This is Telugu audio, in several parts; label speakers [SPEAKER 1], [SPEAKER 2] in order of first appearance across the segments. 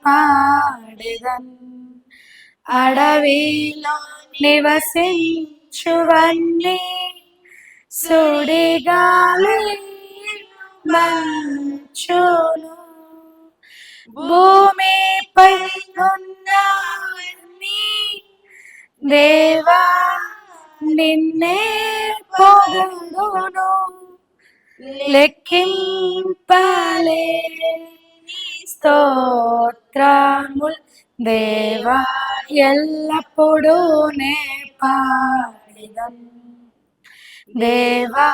[SPEAKER 1] పాడెదన్. అడవిలో నివసించువన్నీ సుడిగాలి మంచును, భూమిపై ఉన్నవన్నీ దేవా నిన్నే పొగడును. లెక్కింపలేని స్తోత్రముల్ దేవా ఎల్లప్పుడూ నే పాడెదన్. దేవా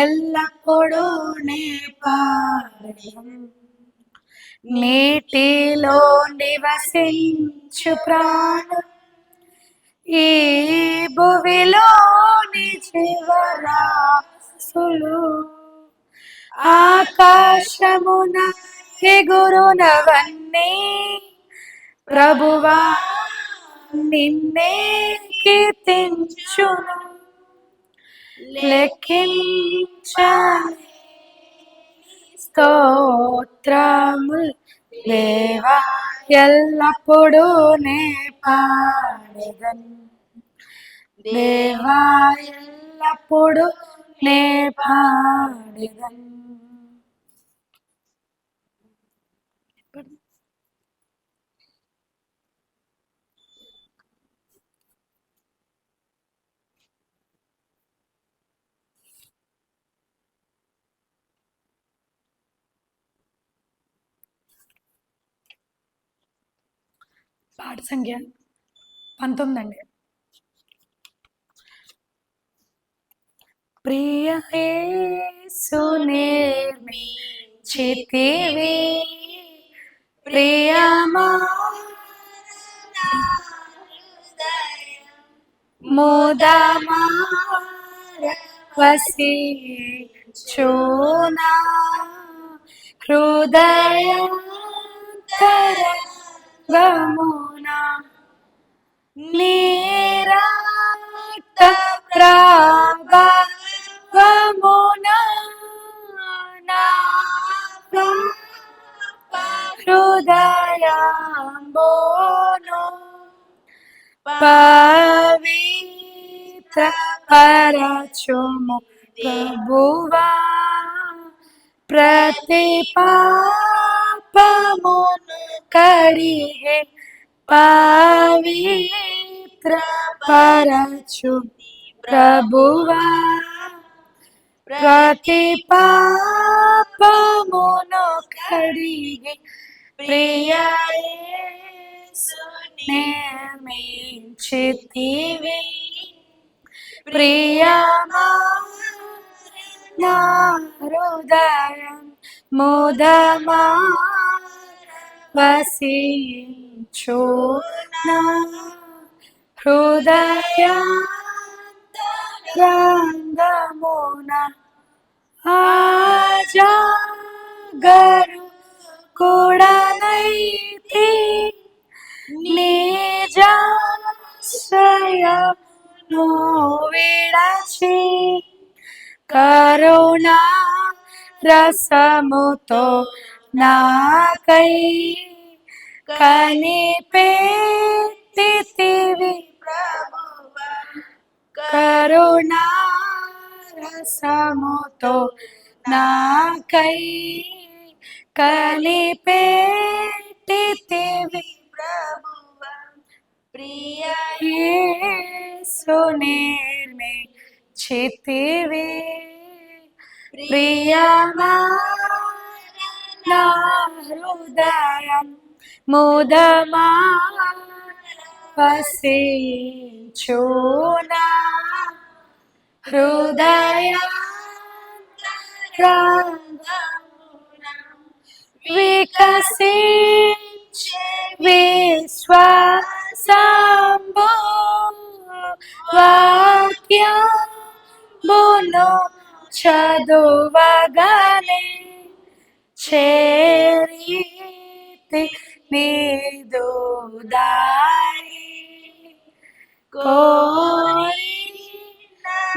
[SPEAKER 1] ఎల్లప్పుడూ నే పాడెదన్. నీటిలో నివసించు ప్రాణం ఈ భువిలోని జీవరాశులు ఆకాశమున ఎగురునవన్నీ ప్రభువా నిన్నే కీర్తించును. లెక్కించని స్తోత్రముల్ దేవా ఎల్లప్పుడూ నే పాడెదన్. దేవా ఎల్లప్పుడూ నే పాడెదన్. పాట సంఖ్య 19 అండి. ప్రియ యేసు నిర్మించితివి ప్రియమా ముదమార వసించునా హృదయాంతరంగమునా నీరక్త ప్రభావమునా నా హృదయంబును పవిత్ర పరచుము ప్రభువా ప్రతి పాపమును కడిగే పవిత్ర పరచు ప్రభువా ప్రతి పాపమును కడిగే ప్రియ యేసు నిర్మించితివి ప్రియమా నా హృదయం ముదమార వసించునా హృదయాంతరంగమున ఆజాగరు కూడనైతి నిజాశ్రయమును విడచి కరుణా రసముతో నాకై కనిపెట్టితివి ప్రభువా కరుణా రసముతో నాకై కనిపెట్టితివి ప్రభువా ప్రియ యేసు నిర్మించితివి ప్రియమా నా హృదయం ముదమార వసించునా హృదయాంతరంగమున వికసించే విశ్వాసంబు వాక్యమును చదువగనే చేరితి నీదు దారి కోరి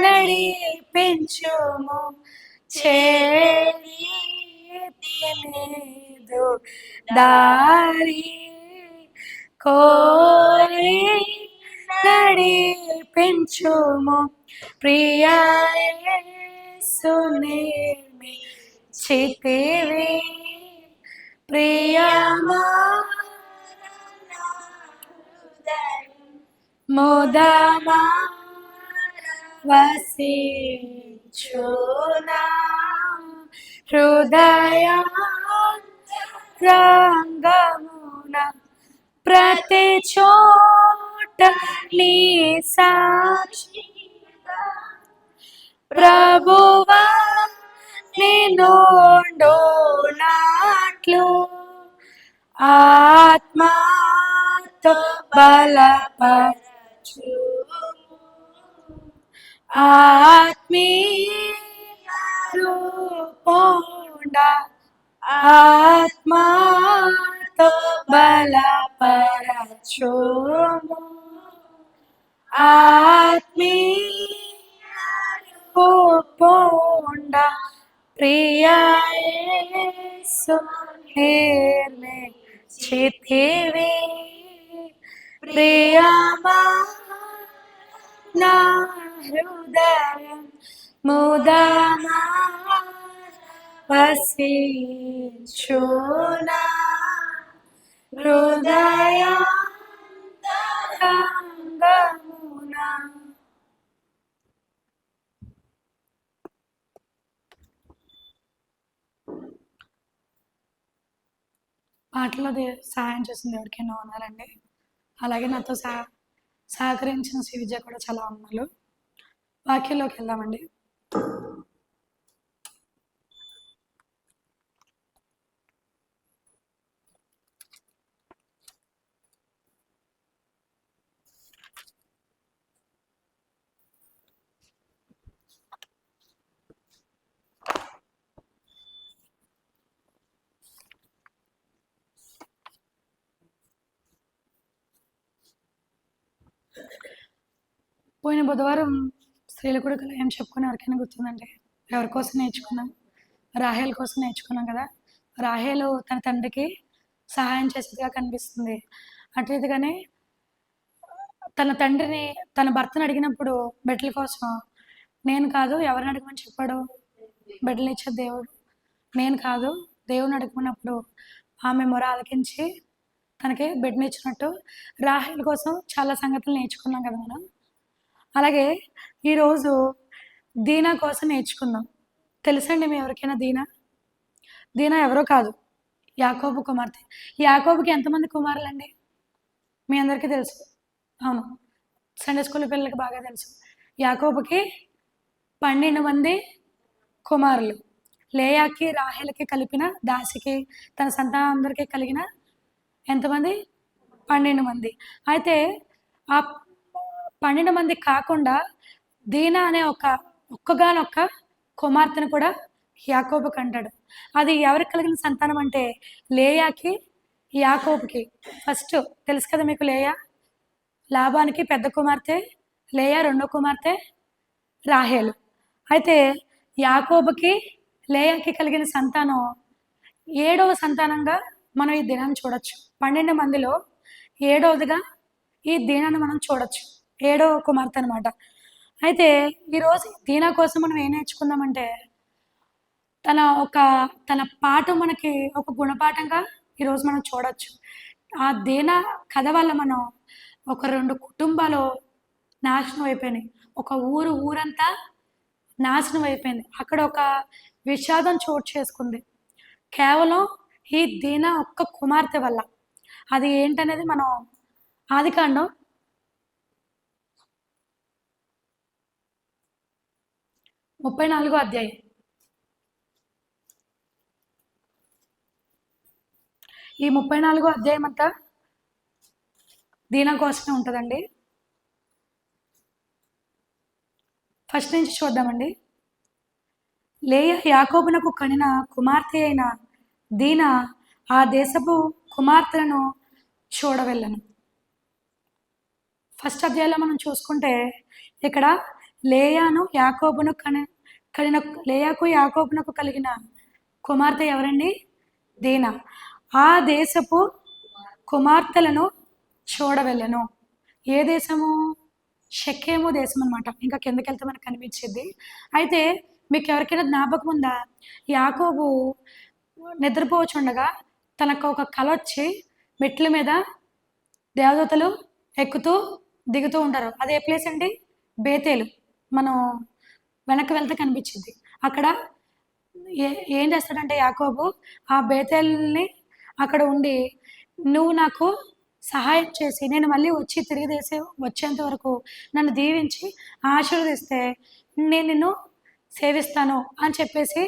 [SPEAKER 1] నడిపించుము చేరితి నీదు దారి కోరి నడిపించుము ప్రియా యేసుని చితివి ప్రియమా ముదమా వసించునా హృదయాంతరంగమున ప్రతి చోట నీ సాక్షిగా ప్రభువా నిన్నుండునట్లు ఆత్మతో బలపరచు ఆత్మీయ రూపొంద ఆత్మతో బలపరచుము ఆత్మీయ రూపొంద ప్రియా యేసు చితివి ప్రియమా నా హృదయం ముదమా వసించునా హృదయాంతరంగమున. పాటలో సహాయం చేసింది ఎవరికైనా ఉన్నారండి? అలాగే నాతో సహకరించిన శ్రీవిద్య కూడా చాలా ఉన్నారు. వాక్యంలోకి వెళ్దామండి. పోయిన బుధవారం స్త్రీల కొడుకు ఏం చెప్పుకుని ఎవరికైనా గుర్తుందంటే ఎవరి కోసం నేర్చుకున్నాం? రాహేల్ కోసం నేర్చుకున్నాం కదా. రాహేలు తన తండ్రికి సహాయం చేసేదిగా కనిపిస్తుంది. అట్లీదిగానే తన తండ్రిని తన భర్తను అడిగినప్పుడు బిడ్డల కోసం నేను కాదు ఎవరిని అడగమని చెప్పాడు? బిడ్డలు ఇచ్చే దేవుడు. నేను కాదు దేవుని అడగమన్నప్పుడు ఆమె మొర ఆలకించి తనకి బిడ్డనిచ్చినట్టు రాహేల్ కోసం చాలా సంగతులు నేర్చుకున్నాం కదా మనం. అలాగే ఈరోజు దీనా కోసం నేర్చుకుందాం. తెలుసండి మీ ఎవరికైనా దీనా? దీనా ఎవరో కాదు, యాకోబు కుమార్తె. యాకోబుకి ఎంతమంది కుమారులండి? మీ అందరికీ తెలుసు. అవును, సండే స్కూల్ పిల్లలకి బాగా తెలుసు. యాకోబుకి 12 మంది కుమారులు. లేయాకి రాహేలకి కలిపిన దాసికి తన సంతానం అందరికీ కలిగిన ఎంతమంది? 12 మంది. అయితే ఆ 12 మంది కాకుండా దీనా అనే ఒక్కగానొక్క కుమార్తెను కూడా యాకోబుకి అంటాడు. అది ఎవరికి కలిగిన సంతానం అంటే లేయాకి యాకోబుకి. ఫస్ట్ తెలుసు కదా మీకు, లేయా లాబానికి పెద్ద కుమార్తె, లేయా రెండో కుమార్తె రాహేలు. అయితే యాకోబుకి లేయాకి కలిగిన సంతానం 7వ సంతానంగా మనం ఈ దినాన్ని చూడొచ్చు. 12 మందిలో 7వదిగా ఈ దీనాన్ని మనం చూడొచ్చు. 7వ కుమార్తె అనమాట. అయితే ఈరోజు దీనా కోసం మనం ఏం నేర్చుకుందామంటే తన పాఠం మనకి ఒక గుణపాఠంగా ఈరోజు మనం చూడొచ్చు. ఆ దీనా కథ వల్ల మనం ఒక 2 కుటుంబాలు నాశనం అయిపోయినాయి. ఒక ఊరంతా నాశనం అయిపోయింది. అక్కడ ఒక విషాదం చోటు చేసుకుంది కేవలం ఈ దీనా ఒక్క కుమార్తె వల్ల. అది ఏంటనేది మనం ఆదికాండం 34వ అధ్యాయం. ఈ 34వ అధ్యాయం అంతా దీనా కోసమే ఉంటుందండి. ఫస్ట్ నుంచి చూద్దామండి. లేయా యాకోబునకు కనిన కుమార్తె అయిన దీనా ఆ దేశపు కుమార్తెలను చూడవెళ్ళను. ఫస్ట్ అధ్యాయంలో మనం చూసుకుంటే ఇక్కడ లేయాకు యాకోబునకు కలిగిన కుమార్తె ఎవరండి? దీనా. ఆ దేశపు కుమార్తెలను చూడవెళ్ళెను. ఏ దేశము? షెకేము దేశం అనమాట. ఇంకా కిందకెళ్తే మనకు కనిపించింది. అయితే మీకు ఎవరికైనా జ్ఞాపకం ఉందా? యాకోబు నిద్రపోచుండగా తనకు ఒక కల వచ్చి మెట్ల మీద దేవదూతలు ఎక్కుతూ దిగుతూ ఉంటారు. అది ఏ ప్లేస్ అండి? బేతేలు. మనం వెనక్కి వెళ్తే కనిపించింది. అక్కడ ఏం చేస్తాడంటే యాకోబు ఆ బేతేల్ని అక్కడ ఉండి, నువ్వు నాకు సహాయం చేసి నేను మళ్ళీ వచ్చి తిరిగి వచ్చేంత వరకు నన్ను దీవించి ఆశీర్వదిస్తే నేను నిన్ను సేవిస్తాను అని చెప్పేసి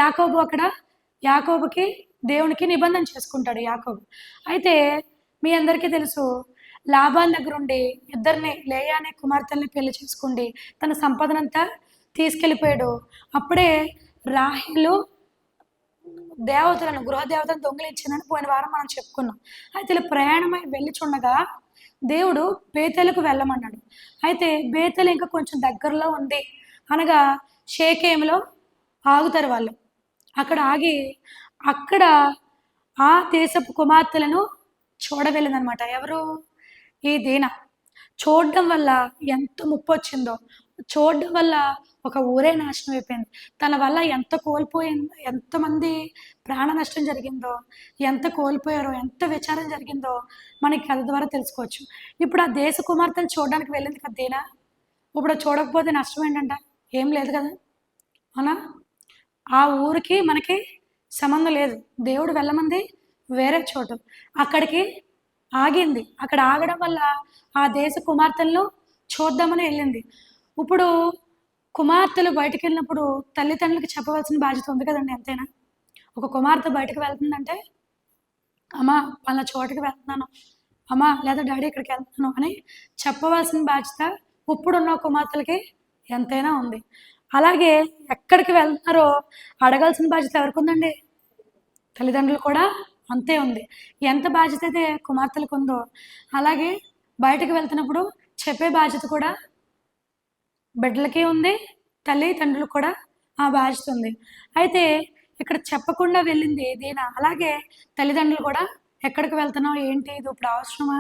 [SPEAKER 1] యాకోబు అక్కడ యాకోబుకి దేవునికి నిబంధన చేసుకుంటాడు యాకోబు. అయితే మీ అందరికీ తెలుసు, లాబాన్ దగ్గర ఉండి ఇద్దరిని, లేయా అనే కుమార్తెల్ని పెళ్లి చేసుకుండి తన సంపదనంతా తీసుకెళ్ళిపోయాడు. అప్పుడే రాహేలు దేవతలను, గృహ దేవతలను దొంగిలించిందని పోయిన వారం మనం చెప్పుకున్నాం. అయితే ఇలా ప్రయాణమై వెళ్ళిచుండగా దేవుడు బేతేలుకు వెళ్ళమన్నాడు. అయితే బేతేలు ఇంకా కొంచెం దగ్గరలో ఉంది అనగా షేకేములో ఆగుతారు వాళ్ళు. అక్కడ ఆగి అక్కడ ఆ దేశపు కుమార్తెలను చూడవెళ్ళిందనమాట. ఎవరు? ఈ దీన. చూడడం వల్ల ఎంత ముప్పు వచ్చిందో, చూడడం వల్ల ఒక ఊరే నాశనం అయిపోయింది. తన వల్ల ఎంత కోల్పోయింది, ఎంతమంది ప్రాణ నష్టం జరిగిందో, ఎంత కోల్పోయారో, ఎంత విచారం జరిగిందో మనకి కథ ద్వారా తెలుసుకోవచ్చు. ఇప్పుడు ఆ దేశ కుమార్తెను చూడడానికి వెళ్ళింది కదా దీన. ఇప్పుడు చూడకపోతే నష్టం ఏంటంట? ఏం లేదు కదా, అవునా? ఆ ఊరికి మనకి సంబంధం లేదు. దేవుడు వెళ్ళమంది వేరే చోటు. అక్కడికి ఆగింది. అక్కడ ఆగడం వల్ల ఆ దేశ కుమార్తెలను చూద్దామని వెళ్ళింది. ఇప్పుడు కుమార్తెలు బయటికి వెళ్ళినప్పుడు తల్లిదండ్రులకి చెప్పవలసిన బాధ్యత ఉంది కదండి, అంతేనా? ఒక కుమార్తె బయటకు వెళ్తుందంటే, అమ్మా వాళ్ళ చోటుకి వెళ్తున్నాను, అమ్మా లేదా డాడీ ఇక్కడికి వెళ్తున్నాను అని చెప్పవలసిన బాధ్యత ఇప్పుడున్న కుమార్తెలకి ఎంతైనా ఉంది. అలాగే ఎక్కడికి వెళ్తున్నారో అడగాల్సిన బాధ్యత ఎవరికి ఉందండి? తల్లిదండ్రులు కూడా అంతే ఉంది. ఎంత బాధ్యత అయితే కుమార్తెలకు ఉందో అలాగే బయటకు వెళ్తున్నప్పుడు చెప్పే బాధ్యత కూడా బిడ్డలకి ఉంది, తల్లిదండ్రులకు కూడా ఆ బాధ్యత ఉంది. అయితే ఇక్కడ చెప్పకుండా వెళ్ళింది దీన. అలాగే తల్లిదండ్రులు కూడా ఎక్కడికి వెళ్తున్నావు, ఏంటి, ఇది ఇప్పుడు అవసరమా,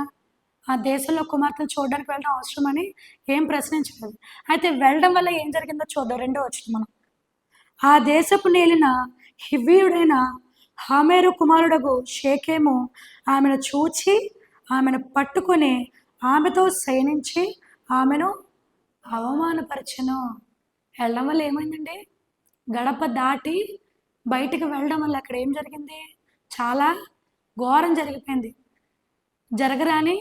[SPEAKER 1] ఆ దేశంలో కుమార్తెను చూడడానికి వెళ్ళడం అవసరమని ఏం ప్రశ్నించలేదు. అయితే వెళ్ళడం వల్ల ఏం జరిగిందో చూద్దాం. 2వ వచనం మనం. ఆ దేశపు నేలిన హివ్వీయుడైన హామెరు కుమారుడగు షేకెము ఆమెను చూచి ఆమెను పట్టుకొని ఆమెతో శయనించి ఆమెను అవమానపరచెను. వెళ్ళడం వల్ల ఏమైందండి? గడప దాటి బయటికి వెళ్ళడం వల్ల అక్కడ ఏం జరిగింది? చాలా ఘోరం జరిగిపోయింది. జరగరాని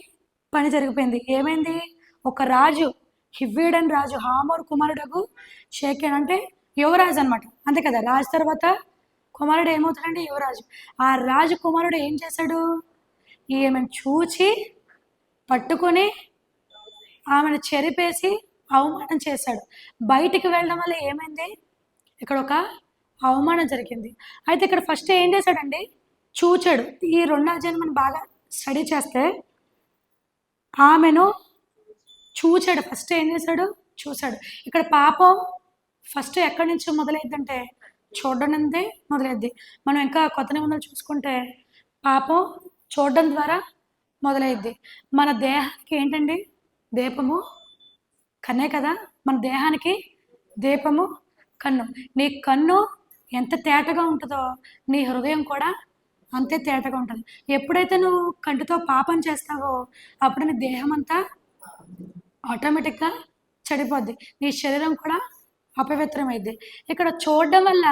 [SPEAKER 1] పని జరిగిపోయింది. ఏమైంది? ఒక రాజు, హివ్వీయుడని రాజు, హామోరు కుమారుడగు షేకెన్ అంటే యువరాజు అనమాట. అంతే కదా, రాజు తర్వాత కుమారుడు ఏమవుతాడంటే యువరాజు. ఆ రాజు కుమారుడు ఏం చేశాడు? ఈమెను చూచి పట్టుకొని ఆమెను చెరిపేసి అవమానం చేశాడు. బయటికి వెళ్ళడం వల్ల ఏమైంది? ఇక్కడ ఒక అవమానం జరిగింది. అయితే ఇక్కడ ఫస్ట్ ఏం చేశాడండి? చూచాడు. ఈ 2 అధ్యాయాలు మనం బాగా స్టడీ చేస్తే ఆమెను చూచాడు. ఫస్ట్ ఏం చేశాడు? చూశాడు. ఇక్కడ పాపం ఫస్ట్ ఎక్కడి నుంచి మొదలైద్దంటే చూడడం నుండే మొదలైద్ది. మనం ఇంకా కొత్త నిబంధనలు చూసుకుంటే పాపం చూడడం ద్వారా మొదలైద్ది. మన దేహానికి ఏంటండి దీపము? కన్నే కదా. మన దేహానికి దీపము కన్ను. నీ కన్ను ఎంత తేటగా ఉంటుందో నీ హృదయం కూడా అంతే తేటగా ఉంటుంది. ఎప్పుడైతే నువ్వు కంటితో పాపం చేస్తావో అప్పుడు నీ దేహం అంతా ఆటోమేటిక్గా చెడిపోద్ది. నీ శరీరం కూడా అపవిత్రమైద్ది. ఇక్కడ చూడడం వల్ల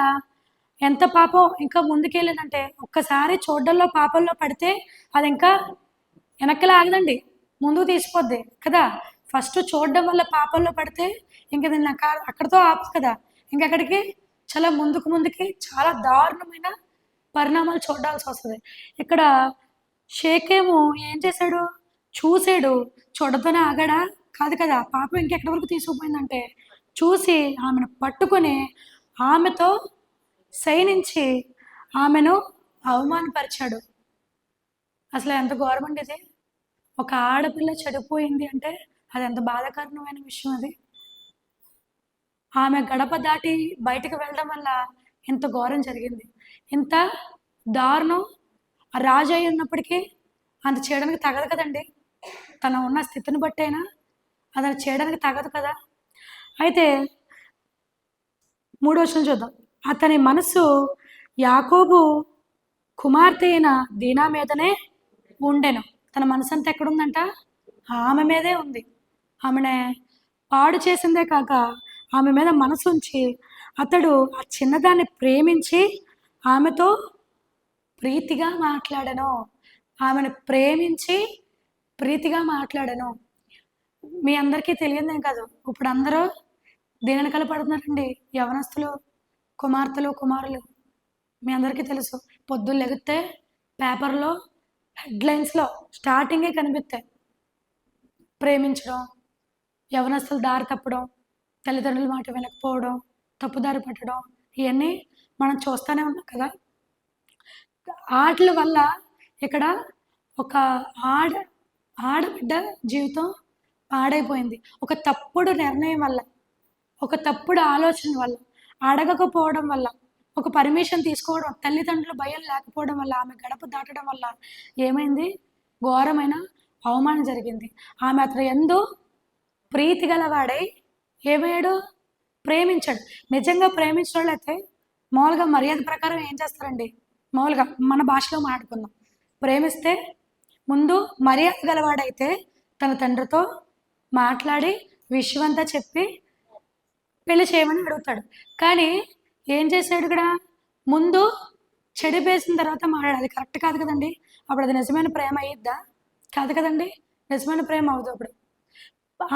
[SPEAKER 1] ఎంత పాపం ఇంకా ముందుకెళ్ళిందంటే, ఒక్కసారి చూడడంలో పాపంలో పడితే అది ఇంకా వెనక్కి లాగదండి, ముందుకు తీసిపోద్ది కదా. ఫస్ట్ చూడడం వల్ల పాపంలో పడితే ఇంక దీన్ని అక్కడితో ఆపు కదా, ఇంకెక్కడికి చాలా ముందుకి చాలా దారుణమైన పరిణామాలు చూడాల్సి వస్తుంది. ఇక్కడ షేకేము ఏం చేశాడు? చూసాడు. చూడతోనే ఆగాడా? కాదు కదా. పాపం ఇంకెక్కడి వరకు తీసుకుపోయిందంటే చూసి ఆమెను పట్టుకొని ఆమెతో శయనించి ఆమెను అవమానపరిచాడు. అసలు ఎంత ఘోరమండి ఇది. ఒక ఆడపిల్ల చెడిపోయింది అంటే అది ఎంత బాధాకరమైన విషయం. అది ఆమె గడప దాటి బయటకు వెళ్ళడం వల్ల ఇంత ఘోరం జరిగింది. ఇంత దారుణం. ఆ రాజు అయి ఉన్నప్పటికీ అంత చేయడానికి తగదు కదండి. తను ఉన్న స్థితిని బట్టైనా అతను చేయడానికి తగదు కదా. అయితే 3వ వచనం చూద్దాం. అతని మనస్సు యాకోబు కుమార్తె అయిన దీనా మీదనే ఉండెను. తన మనసంతా ఎక్కడుందంట? ఆమె మీదే ఉంది. ఆమెనే పాడు చేసిందే కాక ఆమె మీద మనసుంచి అతడు ఆ చిన్నదాన్ని ప్రేమించి ఆమెతో ప్రీతిగా మాట్లాడెను. ఆమెను ప్రేమించి ప్రీతిగా మాట్లాడెను. మీ అందరికీ తెలియదేం కాదు, ఇప్పుడు అందరూ దేని వెనకాల పడుతున్నారండి? యవనస్తులు, కుమార్తెలు, కుమారులు. మీ అందరికీ తెలుసు. పొద్దున్న లెగితే పేపర్లో హెడ్లైన్స్లో స్టార్టింగే కనిపిస్తాయి. ప్రేమించడం, యవనస్తులు దారి తప్పడం, తల్లిదండ్రుల మాట వినకపోవడం, తప్పుదారి పట్టడం, ఇవన్నీ మనం చూస్తూనే ఉన్నాం కదా. ఆటల వల్ల ఇక్కడ ఒక ఆడబిడ్డ జీవితం పాడైపోయింది. ఒక తప్పుడు నిర్ణయం వల్ల, ఒక తప్పుడు ఆలోచన వల్ల, అడగకపోవడం వల్ల, ఒక పర్మిషన్ తీసుకోవడం, తల్లిదండ్రుల భయం లేకపోవడం వల్ల, ఆమె గడప దాటడం వల్ల ఏమైంది? ఘోరమైన అవమానం జరిగింది. ఆమె అతను ఎందు ప్రీతి గలవాడై ఏమయ్యాడు? ప్రేమించాడు. నిజంగా ప్రేమించిన వాళ్ళైతే మామూలుగా మర్యాద ప్రకారం ఏం చేస్తారండి? మామూలుగా మన భాషలో మాట్లాడుకుందాం. ప్రేమిస్తే ముందు మర్యాద గలవాడైతే తన తండ్రితో మాట్లాడి విషయమంతా చెప్పి పెళ్లి చేయమని అడుగుతాడు. కానీ ఏం చేశాడు ఇక్కడ? ముందు చెడిపేసిన తర్వాత మాట్లాడాలి. అది కరెక్ట్ కాదు కదండి. అప్పుడు అది నిజమైన ప్రేమ అయ్యిద్దా? కాదు కదండి. నిజమైన ప్రేమ అవదు అప్పుడు.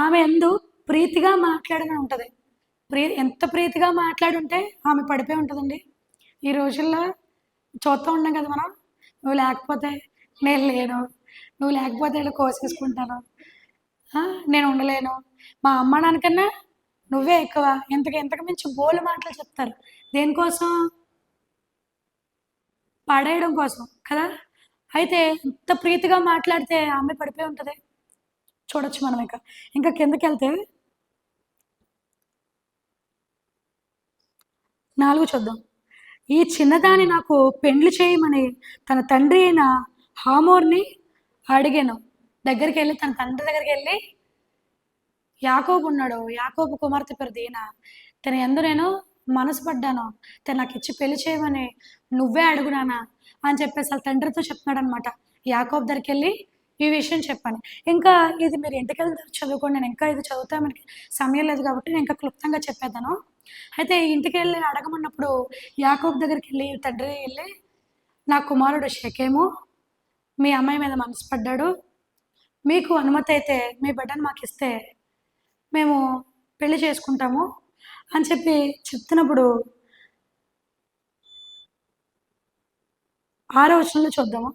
[SPEAKER 1] ఆమె ఎందు ప్రీతిగా మాట్లాడని ఉంటుంది. ఎంత ప్రీతిగా మాట్లాడుంటే ఆమె పడిపోయి ఉంటుందండి. ఈ రోజుల్లో చూస్తూ ఉన్నాం కదా మనం. నువ్వు లేకపోతే నేను లేను, నువ్వు లేకపోతే నేను కోసేసుకుంటాను, నేను ఉండలేను, మా అమ్మ నాన్నకన్నా నువ్వే ఎక్కువ, ఇంతకు మించి బోలు మాటలు చెప్తారు. దేనికోసం? పడేయడం కోసం కదా. అయితే ఇంత ప్రీతిగా మాట్లాడితే ఆమె పడిపోయి ఉంటుంది. చూడొచ్చు మనం. ఇంకా కిందకి వెళ్తే 4 చూద్దాం. ఈ చిన్నదాన్ని నాకు పెండ్లి చేయమని తన తండ్రి అయిన హామోర్ని అడిగాను. దగ్గరికి వెళ్ళి, తన తండ్రి దగ్గరికి వెళ్ళి, యాకోబు ఉన్నాడు, యాకోబు కుమార్తె పేరు దీనా, తన ఎందు నేను మనసు పడ్డాను, తను నాకు ఇచ్చి పెళ్లి చేయమని నువ్వే అడుగునానా అని చెప్పేసి వాళ్ళ తండ్రితో చెప్తున్నాడు అనమాట. యాకోబు దగ్గరికి వెళ్ళి ఈ విషయం చెప్పాను. ఇంకా ఇది మీరు ఇంటికి వెళ్తారు చదువుకోండి, నేను ఇంకా ఇది చదువుతా మనకి సమయం లేదు కాబట్టి నేను ఇంకా క్లుప్తంగా చెప్పేద్దాను. అయితే ఇంటికి వెళ్ళి అడగమన్నప్పుడు యాకోబు దగ్గరికి వెళ్ళి తండ్రి వెళ్ళి, నా కుమారుడు షెకెము మీ అమ్మాయి మీద మనసు పడ్డాడు, మీకు అనుమతి అయితే మీ బిడ్డను మాకు ఇస్తే మేము పెళ్లి చేసుకుంటాము అని చెప్పి చెప్తున్నప్పుడు 6వ వచనంలో చూద్దాము.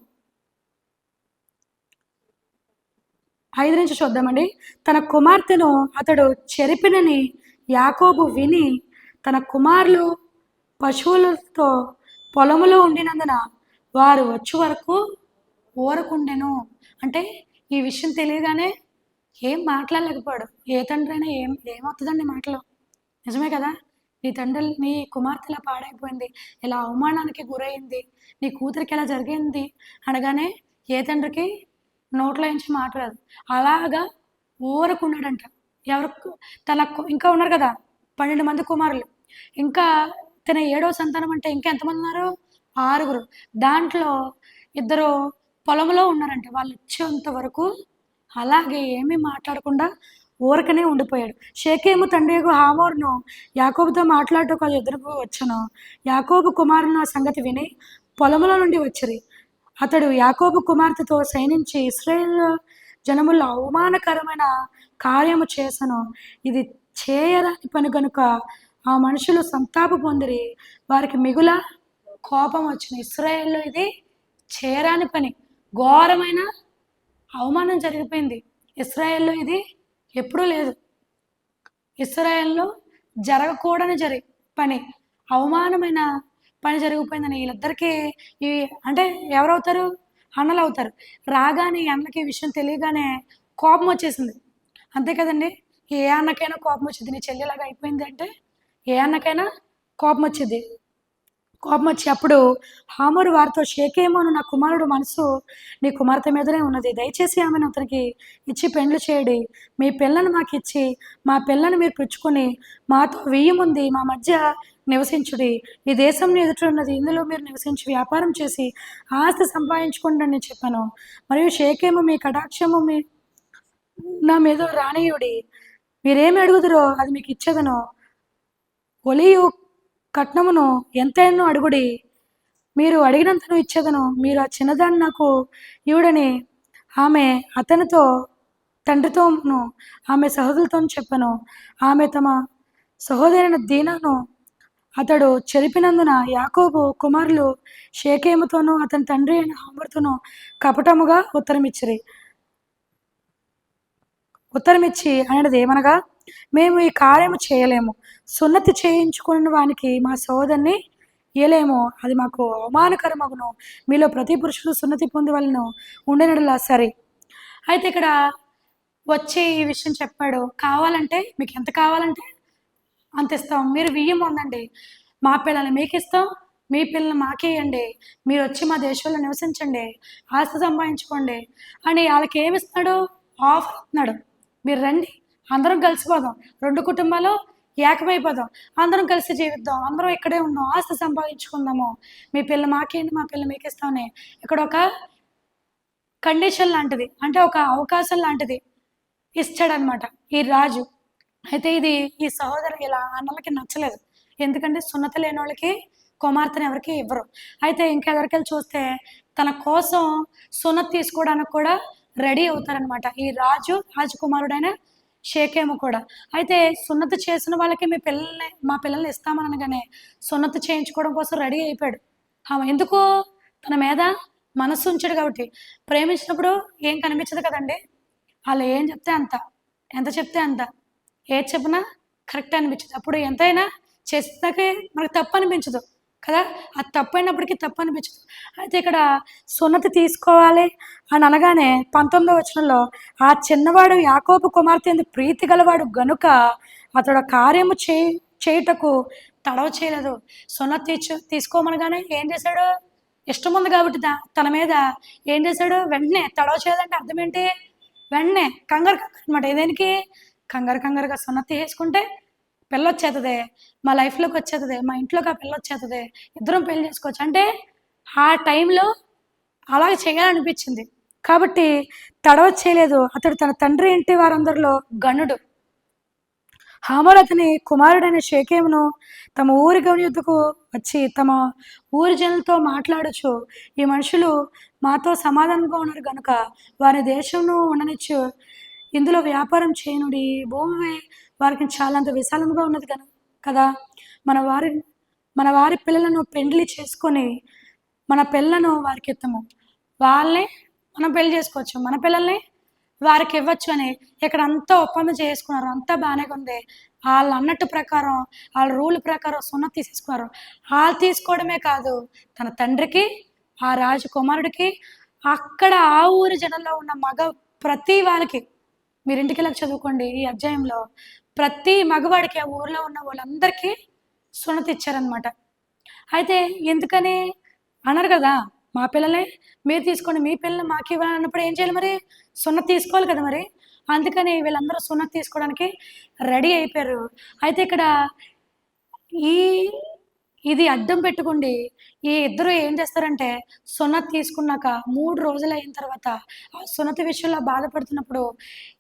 [SPEAKER 1] 5 నుంచి చూద్దామండి. తన కుమార్తెను అతడు చెరిపినని యాకోబు విని తన కుమారులు పశువులతో పొలములో ఉండినందున వారు వచ్చే వరకు ఊరకుండెను. అంటే ఈ విషయం తెలియగానే ఏం మాట్లాడలేకపోయాడు. ఏ తండ్రి అయినా ఏమవుతుందండి మాటలు? నిజమే కదా. నీ కుమార్తె ఇలా పాడైపోయింది, ఇలా అవమానానికి గురైంది, నీ కూతురికి ఇలా జరిగింది అనగానే ఏ తండ్రికి నోట్లో నుంచి మాట్లాడదు. అలాగా ఊరకున్నాడంట. ఎవరికి? ఇంకా ఉన్నారు కదా 12 మంది కుమారులు. ఇంకా తన 7వ సంతానం అంటే ఇంకా ఎంతమంది ఉన్నారు? 6. దాంట్లో 2 పొలంలో ఉన్నారంట. వాళ్ళు వచ్చేంత వరకు అలాగే ఏమీ మాట్లాడకుండా ఊరకనే ఉండిపోయాడు. షేకేము తండ్రి హామోరును యాకోబుతో మాట్లాడటకు ఎదురుకు వచ్చను. యాకోబు కుమారుని ఆ సంగతి విని పొలముల నుండి వచ్చిరి. అతడు యాకోబు కుమార్తెతో సైనించి ఇశ్రాయేల్ జనముల్లో అవమానకరమైన కార్యము చేసను, ఇది చేయరాని పని కనుక ఆ మనుషులు సంతాప పొందిరి, వారికి మిగుల కోపం వచ్చింది. ఇశ్రాయేల్లో ఇది చేయరాని పని, ఘోరమైన అవమానం జరిగిపోయింది. ఇశ్రాయేల్లో ఇది ఎప్పుడూ లేదు. ఇశ్రాయేల్లో జరగకూడని పని, అవమానమైన పని జరిగిపోయిందని వీళ్ళిద్దరికీ అంటే ఎవరవుతారు? అన్నలు అవుతారు. రాగానే ఈ అన్నకి ఈ విషయం తెలియగానే కోపం వచ్చేసింది. అంతే కదండి. ఏ అన్నకైనా కోపం వచ్చింది. నీ చెల్లిలాగా అయిపోయింది అంటే ఏ అన్నకైనా కోపం వచ్చింది. కోపం వచ్చి అప్పుడు హామోరు వారితో, షేకేము అను నా కుమారుడు మనసు నీ కుమార్తె మీదనే ఉన్నది. దయచేసి ఆమెను అతనికి ఇచ్చి పెండ్లి చేయుడి. మీ పిల్లను మాకు ఇచ్చి మా పిల్లను మీరు పుచ్చుకొని మాతో వెయ్యముంది మా మధ్య నివసించుడి. ఈ దేశం ఎదుట ఉన్నది, ఇందులో మీరు నివసించి వ్యాపారం చేసి ఆస్తి సంపాదించుకోండి అని చెప్పాను. మరియు షేకేము మీ కటాక్షము నా మీద రానియుడి. మీరేమి అడుగుదురో అది మీకు ఇచ్చేదను. ఒలియు కట్నమును ఎంతైనా అడుగుడి, మీరు అడిగినంతను ఇచ్చేదను. మీరు ఆ చిన్నదాన్ని నాకు ఇవుడని ఆమె అతనితో తండ్రితోను ఆమె సహోదరులతో చెప్పాను. ఆమె తమ సహోదరైన దీనాను అతడు చెరిపినందున యాకోబు కుమారులు షేకేముతోనూ అతని తండ్రి అయిన హామరుతోనూ కపటముగా ఉత్తరమిచ్చి అనేది ఏమనగా, మేము ఈ కార్యము చేయలేము. సున్నతి చేయించుకున్న వానికి మా సోదరిని ఇయ్యలేము, అది మాకు అవమానకరమగును. మీలో ప్రతి పురుషుడు సున్నతి పొంది వాళ్ళను ఉండేనడలా సరే. అయితే ఇక్కడ వచ్చి ఈ విషయం చెప్పాడు. కావాలంటే మీకు ఎంత కావాలంటే అంత ఇస్తాం. మీరు బియ్యం పొందండి, మా పిల్లల్ని మీకు ఇస్తాం, మీ పిల్లల్ని మాకేయండి. మీరు వచ్చి మా దేశంలో నివసించండి, ఆస్తి సంపాదించుకోండి అని వాళ్ళకి ఏమి ఇస్తున్నాడు? ఆఫర్ ఇస్తున్నాడు. మీరు రండి, అందరం కలిసిపోదాం, రెండు కుటుంబాలు ఏకమైపోదాం, అందరం కలిసి జీవిద్దాం, అందరం ఇక్కడే ఉందాం, ఆస్తి సంపాదించుకుందాము, మీ పిల్ల మాకేయండి, మా పిల్ల మీకు ఇస్తామని ఇక్కడ ఒక కండిషన్ లాంటిది, అంటే ఒక అవకాశం లాంటిది ఇచ్చాడనమాట ఈ రాజు. అయితే ఇది ఈ సహోదరు ఇలా అన్నలకి నచ్చలేదు. ఎందుకంటే సున్నతి లేని వాళ్ళకి కుమార్తెను ఎవరికి ఇవ్వరు. అయితే ఇంకెవరికెళ్ళి చూస్తే తన కోసం సున్నతి తీసుకోవడానికి కూడా రెడీ అవుతారనమాట ఈ రాజకుమారుడైన షేకేము కూడా. అయితే సున్నతి చేసిన వాళ్ళకి మా పిల్లల్ని ఇస్తామని అనగానే సున్నతి చేయించుకోవడం కోసం రెడీ అయిపోయాడు. ఎందుకు? తన మీద మనస్సు ఉంచాడు కాబట్టి. ప్రేమించినప్పుడు ఏం కనిపించదు కదండి, వాళ్ళు ఏం చెప్తే అంత, ఎంత చెప్తే అంత, ఏది చెప్పినా కరెక్ట్ అనిపించదు. అప్పుడు ఎంతైనా చేసినాకే మనకు తప్పు అనిపించదు కదా, అది తప్పు అయినప్పటికీ తప్పు అనిపించదు. అయితే ఇక్కడ సున్నతి తీసుకోవాలి అని అనగానే 19వ వచనంలో, ఆ చిన్నవాడు యాకోబు కుమార్తె ప్రీతి గలవాడు గనుక అతడు కార్యము చేయుటకు తడవ చేయలేదు. సున్నతి తీసుకోమనగానే ఏం చేశాడు? ఇష్టం ఉంది కాబట్టి తన మీద ఏం చేశాడు? వెంటనే తడవ చేయదంటే అర్థం ఏంటి? వెంటనే కంగారు అనమాట. ఏదేనికి కంగారుగా సున్నతి వేసుకుంటే పిల్ల వచ్చేస్తుంది, మా లైఫ్లోకి వచ్చేస్తుంది, మా ఇంట్లోకి ఆ పిల్ల వచ్చేస్తుంది, ఇద్దరం పెళ్లి చేసుకోవచ్చు అంటే ఆ టైంలో అలాగే చేయాలనిపించింది కాబట్టి తడవ చేయలేదు. అతడు తన తండ్రి ఇంటి వారందరిలో గనుడు. హామరు అతని కుమారుడైన షేకేమును తమ ఊరి గౌని యుద్ధకు వచ్చి తమ ఊరి జనులతో మాట్లాడచ్చు, ఈ మనుషులు మాతో సమాధానంగా ఉన్నారు గనుక వారి దేశంను ఉండనిచ్చు, ఇందులో వ్యాపారం చేయనుడి, భూమి వారికి చాలంత విశాలంగా ఉన్నది కదా, మన వారి పిల్లలను పెండ్లి చేసుకొని మన పిల్లను వారికి ఇస్తాము, వాళ్ళని మనం పెళ్లి చేసుకోవచ్చు, మన పిల్లల్ని వారికి ఇవ్వచ్చు అని ఇక్కడ అంతా ఒప్పందం చేసుకున్నారు. అంతా బాగానే ఉంది. వాళ్ళు అన్నట్టు ప్రకారం, వాళ్ళ రూల్ ప్రకారం సున్నతి తీసేసుకున్నారు. వాళ్ళు తీసుకోవడమే కాదు, తన తండ్రికి, ఆ రాజకుమారుడికి, అక్కడ ఆ ఊరి జనంలో ఉన్న ప్రతి వాళ్ళకి, మీరు ఇంటికి వెళ్ళి చదువుకోండి ఈ అధ్యాయంలో, ప్రతి మగవాడికి ఆ ఊరిలో ఉన్న వాళ్ళందరికీ సున్నతి ఇచ్చారనమాట. అయితే ఎందుకని అన్నారు కదా, మా పిల్లలే మీరు తీసుకోండి, మీ పిల్లలు మాకు ఇవ్వాలి అన్నప్పుడు ఏం చేయాలి? మరి సున్నతి తీసుకోవాలి కదా. మరి అందుకని వీళ్ళందరూ సున్నతి తీసుకోవడానికి రెడీ అయిపోయారు. అయితే ఇక్కడ ఇది అడ్డం పెట్టుకోండి, ఈ ఇద్దరు ఏం చేస్తారంటే సున్నతి తీసుకున్నాక 3 రోజులు అయిన తర్వాత ఆ సున్నతి విషయంలో బాధపడుతున్నప్పుడు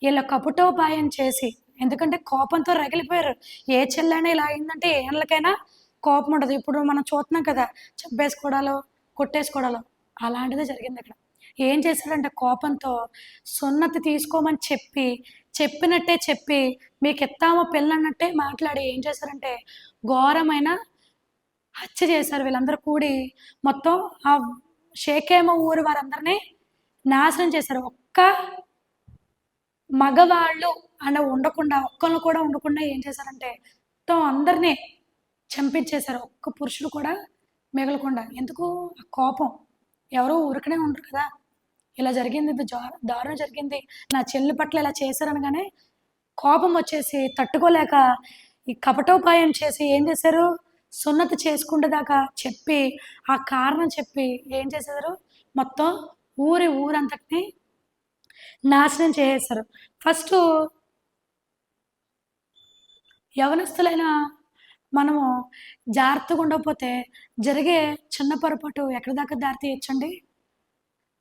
[SPEAKER 1] వీళ్ళ కపుటోపాయం చేసి, ఎందుకంటే కోపంతో రగిలిపోయారు. ఏ చెల్లైనా ఇలా అయిందంటే ఏ ఏళ్ళకైనా కోపం ఉండదు. ఇప్పుడు మనం చూస్తున్నాం కదా, చంపేసుకోవడాలో కొట్టేసుకోవడాలో, అలాంటిదే జరిగింది ఇక్కడ. ఏం చేశాడంటే కోపంతో సున్నతి తీసుకోమని చెప్పినట్టే చెప్పి మీకు ఎత్తామో పిల్లన్నట్టే మాట్లాడి ఏం చేశారంటే ఘోరమైన హత్య చేశారు. వీళ్ళందరూ కూడి మొత్తం ఆ షేకేము ఊరు వారందరినీ నాశనం చేశారు. ఒక్క మగవాళ్ళు ఉండకుండా, ఒక్కళ్ళు కూడా ఉండకుండా ఏం చేశారంటే మొత్తం అందరినీ చంపించేశారు. ఒక్క పురుషుడు కూడా మిగలకుండా. ఎందుకు? ఆ కోపం. ఎవరో ఊరికనే ఉండరు కదా, ఇలా జరిగింది, ఇది దారుణం జరిగింది, నా చెల్లి పట్ల ఇలా చేశారనగానే కోపం వచ్చేసి తట్టుకోలేక ఈ కపటోపాయం చేసి ఏం చేశారు? సున్నతి చేసుకుంటే దాకా చెప్పి ఆ కారణం చెప్పి ఏం చేసేదారు, మొత్తం ఊరంతటిని నాశనం చేసేసారు. ఫస్ట్ యవనస్తులైన మనము జాగ్రత్తగా ఉండకపోతే జరిగే చిన్న పొరపాటు ఎక్కడి దాకా దారి తీయచ్చండి,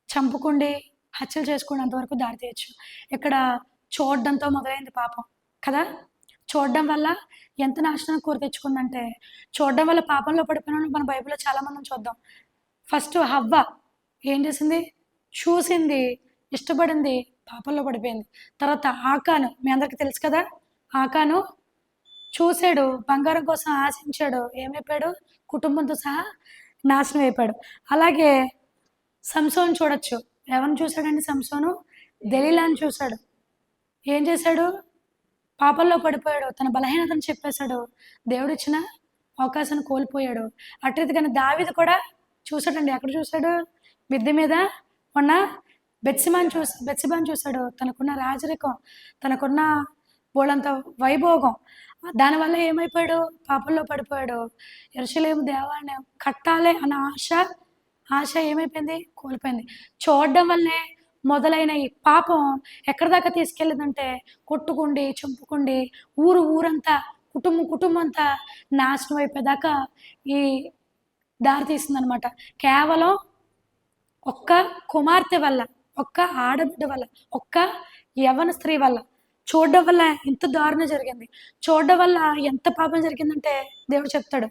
[SPEAKER 1] చంపుకుండి హత్యలు చేసుకుని అంతవరకు దారి తీయచ్చు. ఇక్కడ చూడడంతో మొదలైంది పాపం కదా. చూడడం వల్ల ఎంత నాశనం కోరి తెచ్చుకుందంటే, చూడడం వల్ల పాపంలో పడిపోయిన మన బైబిల్లో చాలా మందిని చూద్దాం. ఫస్ట్ హవ్వ ఏం చేసింది, చూసింది, ఇష్టపడింది, పాపంలో పడిపోయింది. తర్వాత ఆకాను, మీ అందరికీ తెలుసు కదా, ఆకాను చూశాడు, బంగారం కోసం ఆశించాడు, ఏమైపోయాడు, కుటుంబంతో సహా నాశనం అయిపోయాడు. అలాగే సంసోన్ చూడొచ్చు, ఎవరిని చూశాడండి సంసోను, దెలీలాని చూశాడు. ఏం చేశాడు, పాపంలో పడిపోయాడు, తన బలహీనతను చెప్పేశాడు, దేవుడిచ్చిన అవకాశాన్ని కోల్పోయాడు. అట్రీతిగానే దావీదు కూడా చూశాడండి, ఎక్కడ చూశాడు, మిద్దె మీద ఉన్న బెత్సిబాను చూశాడు. తనకున్న రాజరికం, తనకున్న బోళంత వైభోగం, దానివల్ల ఏమైపోయాడు, పాపంలో పడిపోయాడు. యెరూషలేము దేవాలయం కట్టాలి అన్న ఆశ ఏమైపోయింది, కోల్పోయింది. చూడడం వల్లే మొదలైన ఈ పాపం ఎక్కడి దాకా తీసుకెళ్ళిందంటే, కొట్టుకుండి చంపుకుండి ఊరంతా కుటుంబం అంతా నాశనం అయిపోయేదాకా ఈ దారి తీసిందనమాట. కేవలం ఒక్క కుమార్తె వల్ల, ఒక్క ఆడబిడ్డ వల్ల, ఒక్క యవ్వన స్త్రీ వల్ల, చూడడం వల్ల ఎంత దారుణం జరిగింది. చూడడం వల్ల ఎంత పాపం జరిగిందంటే దేవుడు చెప్తాడు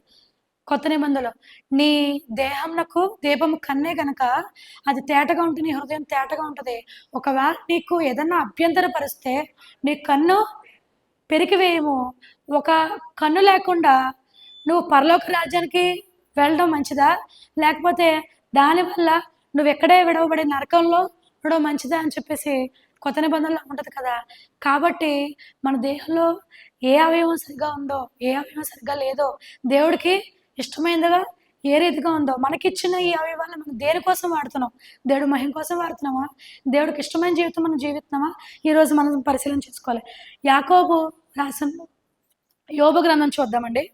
[SPEAKER 1] కొత్త నిబంధనలో, నీ దేహంనకు దీపము కన్నే గనక అది తేటగా ఉంటుంది, నీ హృదయం తేటగా ఉంటుంది. ఒకవేళ నీకు ఏదన్నా అభ్యంతర పరిస్తే నీ కన్ను పెరికివేయము. ఒక కన్ను లేకుండా నువ్వు పరలోక రాజ్యానికి వెళ్ళడం మంచిదా, లేకపోతే దానివల్ల నువ్వు ఎక్కడే విడవబడే నరకంలో ఉండడం మంచిదా అని చెప్పేసి కొత్త నిబంధనలో ఉంటుంది కదా. కాబట్టి మన దేహంలో ఏ అవయవం సరిగ్గా ఉందో, ఏ అవయవం సరిగ్గా లేదో, దేవుడికి ఇష్టమైనదిగా ఏ రీతిగా ఉందో, మనకిచ్చిన ఈ అవయవాలను మనం దేనికోసం వాడుతున్నాం, దేవుడు మహిమ కోసం వాడుతున్నామా, దేవుడికి ఇష్టమైన జీవితం మనం జీవిస్తున్నామా, ఈరోజు మనం పరిశీలన చేసుకోవాలి. యాకోబు రాసిన యోబు గ్రంథం చూద్దామండి.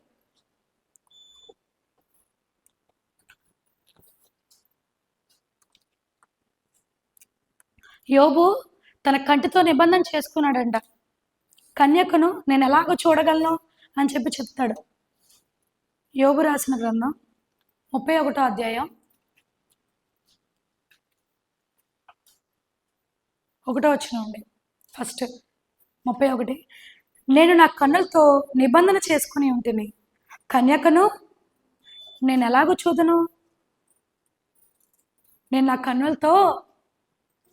[SPEAKER 1] యోబు తన కంటితో నిబంధన చేసుకున్నాడంట, కన్యకను నేను ఎలాగో చూడగలను అని చెప్పి చెప్తాడు. యోబు రాసిన గ్రంథం 31వ అధ్యాయం 1వ వచనం అండి. ఫస్ట్ 31, నేను నా కన్నులతో నిబంధన చేసుకుని ఉంటుంది, కన్యకను నేను ఎలాగో చూదను. నేను నా కన్నులతో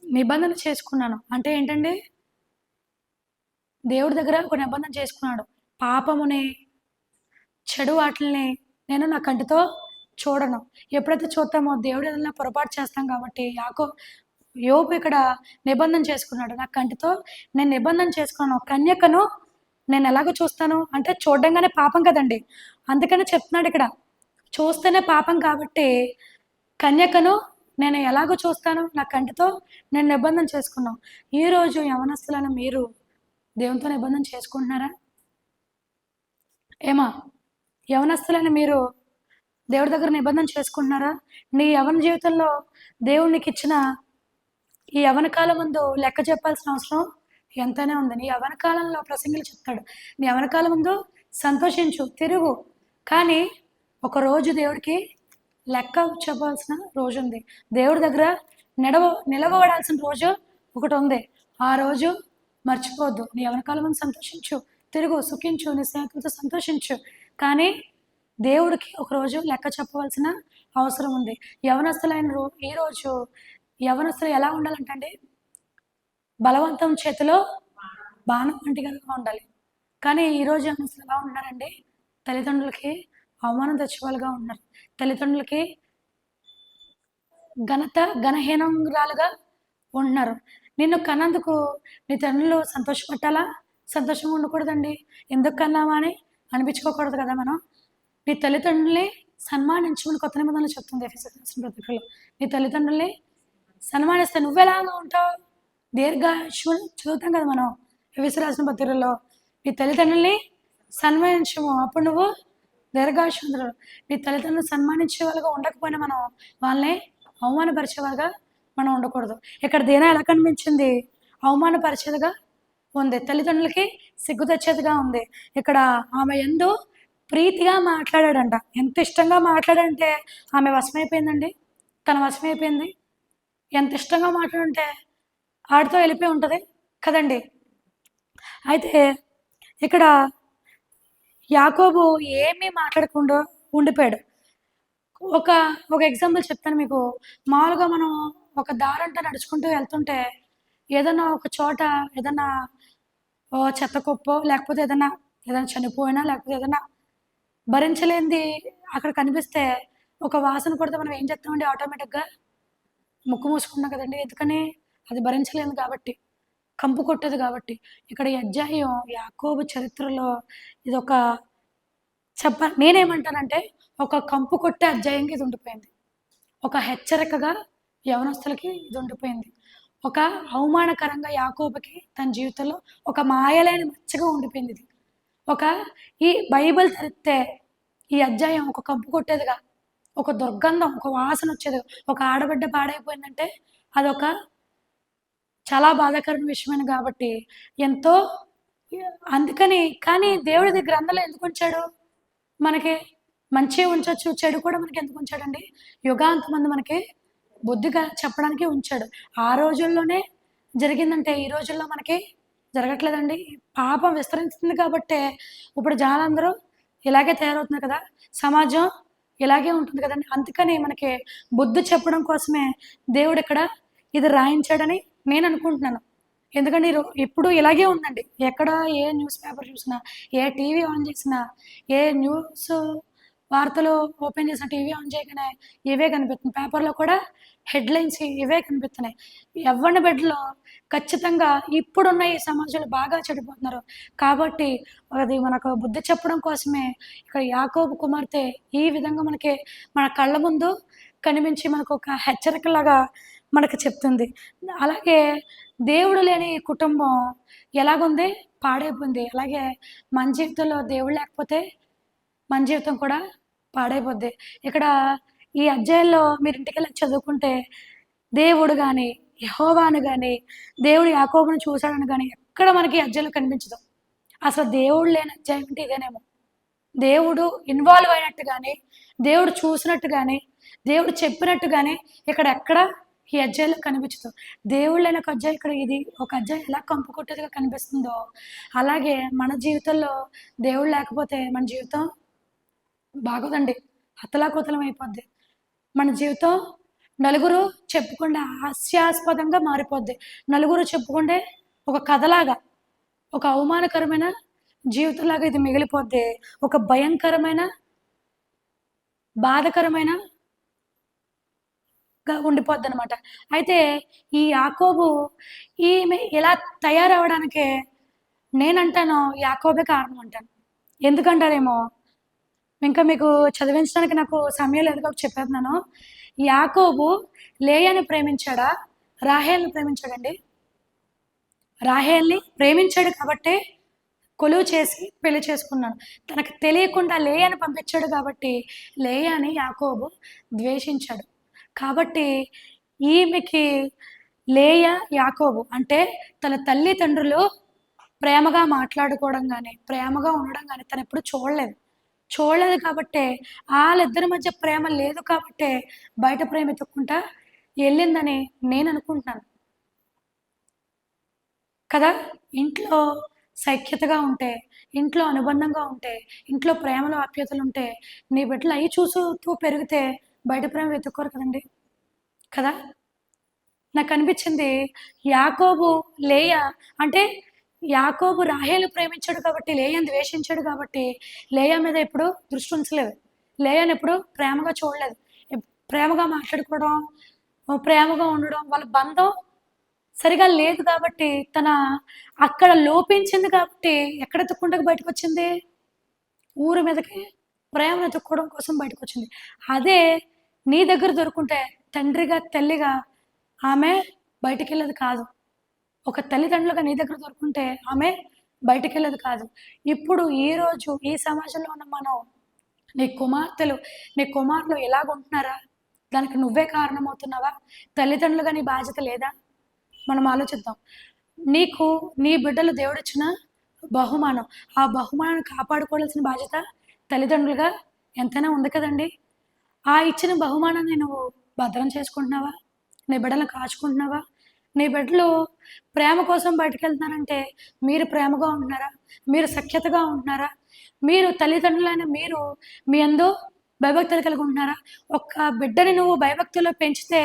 [SPEAKER 1] నిబంధన చేసుకున్నాను అంటే ఏంటండి, దేవుడి దగ్గర ఒక నిబంధన చేసుకున్నాడు, పాపముని చెడు వాటిని నేను నా కంటితో చూడను. ఎప్పుడైతే చూస్తామో దేవుడు ఏదైనా పొరపాటు చేస్తాం. కాబట్టి యోబు ఇక్కడ నిబంధన చేసుకున్నాడు, నా కంటితో నేను నిబంధన చేసుకున్నాను, కన్యకను నేను ఎలాగో చూస్తాను. అంటే చూడంగానే పాపం కదండి, అందుకని చెప్తున్నాడు ఇక్కడ, చూస్తేనే పాపం కాబట్టి కన్యకను నేను ఎలాగో చూస్తాను, నా కంటితో నేను నిబంధన చేసుకున్నాను. ఈరోజు యవనస్తులైన మీరు దేవునితో నిబంధన చేసుకుంటున్నారా? ఏమా యవనస్తులైన మీరు దేవుడి దగ్గర నిబంధన చేసుకుంటున్నారా? నీ యవన జీవితంలో దేవునికి ఇచ్చిన ఈ యవన కాలం ముందు లెక్క చెప్పాల్సిన అవసరం ఎంతనే ఉంది. నీ యవన కాలంలో ప్రసంగిలు చెప్తాడు, నీ యవన కాలం ముందు సంతోషించు, తిరుగు, కానీ ఒక రోజు దేవుడికి లెక్క చెప్పాల్సిన రోజు ఉంది. దేవుడి దగ్గర నిలవబడాల్సిన రోజు ఒకటి ఉంది. ఆ రోజు మర్చిపోవద్దు. నీ యవనకాలం ముందు సంతోషించు, తిరుగు, సుఖించు, నీ స్నేహితులతో సంతోషించు, కానీ దేవుడికి ఒకరోజు లెక్క చెప్పవలసిన అవసరం ఉంది. యవనస్తులైన ఈరోజు యవనస్తులు ఎలా ఉండాలంటే, బలవంతం చేతిలో బాణం వంటిగా ఉండాలి. కానీ ఈరోజు యవనస్తులు ఎలా ఉంటున్నారండి, తల్లిదండ్రులకి అవమానం తెచ్చేవాళ్ళుగా ఉన్నారు, తల్లిదండ్రులకి ఘనహీనంరాలుగా ఉంటున్నారు. నిన్ను కన్నందుకు నీ తండ్రులు సంతోషపట్టాలా, సంతోషంగా ఉండకూడదండి. ఎందుకు కన్నామా అని అనిపించుకోకూడదు కదా. మనం నీ తల్లిదండ్రుల్ని సన్మానించమని కొత్త నిబంధనలు చెప్తుంది ఎఫెసీయులకు రాసిన పత్రికలో. నీ తల్లిదండ్రుల్ని సన్మానిస్తే నువ్వెలాగా ఉంటావు, దీర్ఘాయుష్యం చదువుతాం కదా మనం ఎఫెసీయులకు రాసిన పత్రికలో. నీ తల్లిదండ్రుల్ని సన్మానించము, అప్పుడు నువ్వు దీర్ఘాయుష్మంతులు. నీ తల్లిదండ్రులను సన్మానించే వాళ్ళగా ఉండకపోయినా మనం వాళ్ళని అవమానపరిచేవారుగా మనం ఉండకూడదు. ఇక్కడ దీన ఎలా కనిపించింది? అవమానపరిచేదిగా ఉంది. తల్లిదండ్రులకి సిగ్గు తెచ్చేదిగా ఉంది. ఇక్కడ ఆమె యందు ప్రీతిగా మాట్లాడాడంట. ఎంత ఇష్టంగా మాట్లాడంటే ఆమె వశమైపోయిందండి. తన వశమైపోయింది. ఎంత ఇష్టంగా మాట్లాడుంటే ఆడితో వెళ్ళిపోయి ఉంటది కదండీ! అయితే ఇక్కడ యాకోబు ఏమీ మాట్లాడకుండా ఉండిపోయాడు. ఒక ఒక ఎగ్జాంపుల్ చెప్తాను మీకు. మామూలుగా మనం ఒక దారంట నడుచుకుంటూ వెళ్తుంటే ఏదన్నా ఒక చోట ఏదన్నా చెత్త కుప్పో లేకపోతే ఏదైనా చనిపోయినా లేకపోతే ఏదన్నా భరించలేనిది అక్కడ కనిపిస్తే ఒక వాసన కొడితే మనం ఏం చేస్తామండి ఆటోమేటిక్‌గా? ముక్కు మూసుకుంటాం కదండీ! ఎందుకని? అది భరించలేనిది కాబట్టి. కంపు కొట్టేది కాబట్టి. ఇక్కడ ఈ అధ్యాయం యాకోబు చరిత్రలో ఇదొక నేనేమంటానంటే ఒక కంపు కొట్టే అధ్యాయంగా ఇది ఉండిపోయింది. ఒక హెచ్చరికగా యవనస్తులకి ఇది ఉండిపోయింది. ఒక అవమానకరంగా యాకోబుకి తన జీవితంలో ఒక మాయలేని మచ్చగా ఉండిపోయింది ఇది. ఒక ఈ బైబిల్ తెరిస్తే ఈ అధ్యాయం ఒక కంపు కొట్టేదిగా, ఒక దుర్గంధం, ఒక వాసన వచ్చేదిగా, ఒక ఆడబిడ్డ పాడైపోయిందంటే అదొక చాలా బాధాకరమైన విషయమైన కాబట్టి ఎంతో అందుకని కానీ దేవుడు ఇది గ్రంథంలో ఎందుకు ఉంచాడు? మనకి మంచి ఉంచొచ్చు, చెడు కూడా మనకి ఎందుకు ఉంచాడండి? యుగాంతమందు మనకి బుద్ధిగా చెప్పడానికి ఉంచాడు. ఆ రోజుల్లోనే జరిగిందంటే ఈ రోజుల్లో మనకి జరగట్లేదండి. పాపం విస్తరిస్తుంది కాబట్టే ఇప్పుడు జనాలందరూ ఇలాగే తయారవుతున్నారు కదా! సమాజం ఇలాగే ఉంటుంది కదండీ! అందుకని మనకి బుద్ధి చెప్పడం కోసమే దేవుడిక్కడ ఇది రాయించాడని నేను అనుకుంటున్నాను. ఎందుకంటే ఇప్పుడు ఇలాగే ఉందండి. ఎక్కడ ఏ న్యూస్ పేపర్ చూసినా, ఏ టీవీ ఆన్ చేసినా, ఏ న్యూస్ వార్తలు ఓపెన్ చేసిన టీవీ ఆన్ చేయగానే ఇవే కనిపిస్తున్నాయి. పేపర్‌లో కూడా హెడ్‌లైన్స్ ఇవే కనిపిస్తున్నాయి. యవ్వన బిడ్డలు ఖచ్చితంగా ఇప్పుడున్న ఈ సమాజంలో బాగా చెడిపోతున్నారు. కాబట్టి అది మనకు బుద్ధి చెప్పడం కోసమే ఇక్కడ యాకోబు కుమార్తె ఈ విధంగా మనకి మన కళ్ళ ముందు కనిపించి మనకొక హెచ్చరికలాగా మనకు చెప్తుంది. అలాగే దేవుడు లేని కుటుంబం ఎలాగుంది? పాడైపోయింది. అలాగే మన జీవితంలో దేవుడు లేకపోతే మన జీవితం కూడా పాడైపోద్ది. ఇక్కడ ఈ అధ్యాయంలో మీరు ఇంటికెళ్ళి చదువుకుంటే దేవుడు గాని, యెహోవాను గాని, దేవుడు యాకోబుని చూసాడని గాని ఎక్కడ మనకి ఈ అధ్యాయంలో కనిపించదు. అసలు దేవుడు లేని అధ్యాయం అంటే ఇదేనేమో. దేవుడు ఇన్వాల్వ్ అయినట్టు గాని, దేవుడు చూసినట్టు గాని, దేవుడు చెప్పినట్టు గాని ఇక్కడ ఎక్కడ ఈ అధ్యాయంలో కనిపించదు. దేవుడు లేని ఒక అధ్యాయం ఇక్కడ ఇది ఒక అధ్యాయం ఎలా కంపు కొట్టేదిగా కనిపిస్తుందో, అలాగే మన జీవితంలో దేవుడు లేకపోతే మన జీవితం బాగోదండి. అతలాకుతలం అయిపోద్ది. మన జీవితం నలుగురు చెప్పుకుంటే హాస్యాస్పదంగా మారిపోద్ది. నలుగురు చెప్పుకుంటే ఒక కథలాగా, ఒక అవమానకరమైన జీవితంలాగా ఇది మిగిలిపోద్ది. ఒక భయంకరమైన, బాధకరమైన ఉండిపోద్దనమాట. అయితే ఈ యాకోబు ఈమె ఇలా తయారవ్వడానికే నేనంటాను యాకోబే కారణం అంటాను. ఎందుకంటారేమో ఇంకా మీకు చదివించడానికి నాకు సమయం లేదు కాబట్టి చెప్పేస్తున్నాను. యాకోబు లేయాని ప్రేమించాడా? రాహేల్‌ని ప్రేమించాడండి? రాహేల్‌ని ప్రేమించాడు కాబట్టే కొలువు చేసి పెళ్లి చేసుకున్నాడు. తనకు తెలియకుండా లేయాని పంపించాడు కాబట్టి లేయాని యాకోబు ద్వేషించాడు. కాబట్టి ఈమెకి లేయా, యాకోబు అంటే తన తల్లిదండ్రులు ప్రేమగా మాట్లాడుకోవడం గాని, ప్రేమగా ఉండడం గాని తనెప్పుడు చూడలేదు. చూడలేదు కాబట్టే ఆళ్ళిద్దరి మధ్య ప్రేమ లేదు కాబట్టే బయట ప్రేమ ఎతుక్కుంటా ఎళ్ళిందని నేననుకుంటున్నాను. కదా! ఇంట్లో సఖ్యతగా ఉంటే, ఇంట్లో అనుబంధంగా ఉంటే, ఇంట్లో ప్రేమలు, ఆప్యాయతలుంటే నీ బిడ్డలు అయి చూసుతూ పెరిగితే బయట ప్రేమ వెతుక్కోరు కదండీ! కదా! నాకనిపించింది యాకోబు, లేయా అంటే యాకోబు రాహేలు ప్రేమించాడు కాబట్టి, లేయాని ద్వేషించాడు కాబట్టి, లేయా మీద ఎప్పుడు దృష్టి ఉంచలేదు. లేయానెప్పుడు ప్రేమగా చూడలేదు. ప్రేమగా మాట్లాడుకోవడం, ప్రేమగా ఉండడం, వాళ్ళ బంధం సరిగా లేదు కాబట్టి, అక్కడ లోపించింది కాబట్టి, ఎక్కడ ఎతుక్కుంటకు బయటకొచ్చింది? ఊరి మీదకి ప్రేమను ఎతుక్కోవడం కోసం బయటకొచ్చింది. అదే నీ దగ్గర దొరుకుంటే తండ్రిగా, తల్లిగా ఆమె బయటికెళ్ళేది కాదు. ఒక తల్లిదండ్రులుగా నీ దగ్గర దొరుకుంటే ఆమె బయటికెళ్ళేది కాదు. ఇప్పుడు ఈరోజు ఈ సమాజంలో ఉన్న మనం నీ కుమారులు ఎలాగుంటున్నారా? దానికి నువ్వే కారణమవుతున్నావా? తల్లిదండ్రులుగా నీ బాధ్యత లేదా? మనం ఆలోచిద్దాం. నీకు నీ బిడ్డలు దేవుడిచ్చిన బహుమానం. ఆ బహుమానాన్ని కాపాడుకోవాల్సిన బాధ్యత తల్లిదండ్రులుగా ఎంతైనా ఉంది కదండి. ఆ ఇచ్చిన బహుమానాన్ని నువ్వు భద్రం చేసుకుంటున్నావా? నీ బిడ్డలను కాచుకుంటున్నావా? నీ బిడ్డలు ప్రేమ కోసం బయటకెళ్తున్నారంటే మీరు ప్రేమగా ఉంటున్నారా? మీరు సఖ్యతగా ఉంటున్నారా? మీరు తల్లిదండ్రులైన మీరు మీ యందు భయభక్తులు కలిగి ఉంటున్నారా? ఒక్క బిడ్డని నువ్వు భయభక్తుల్లో పెంచితే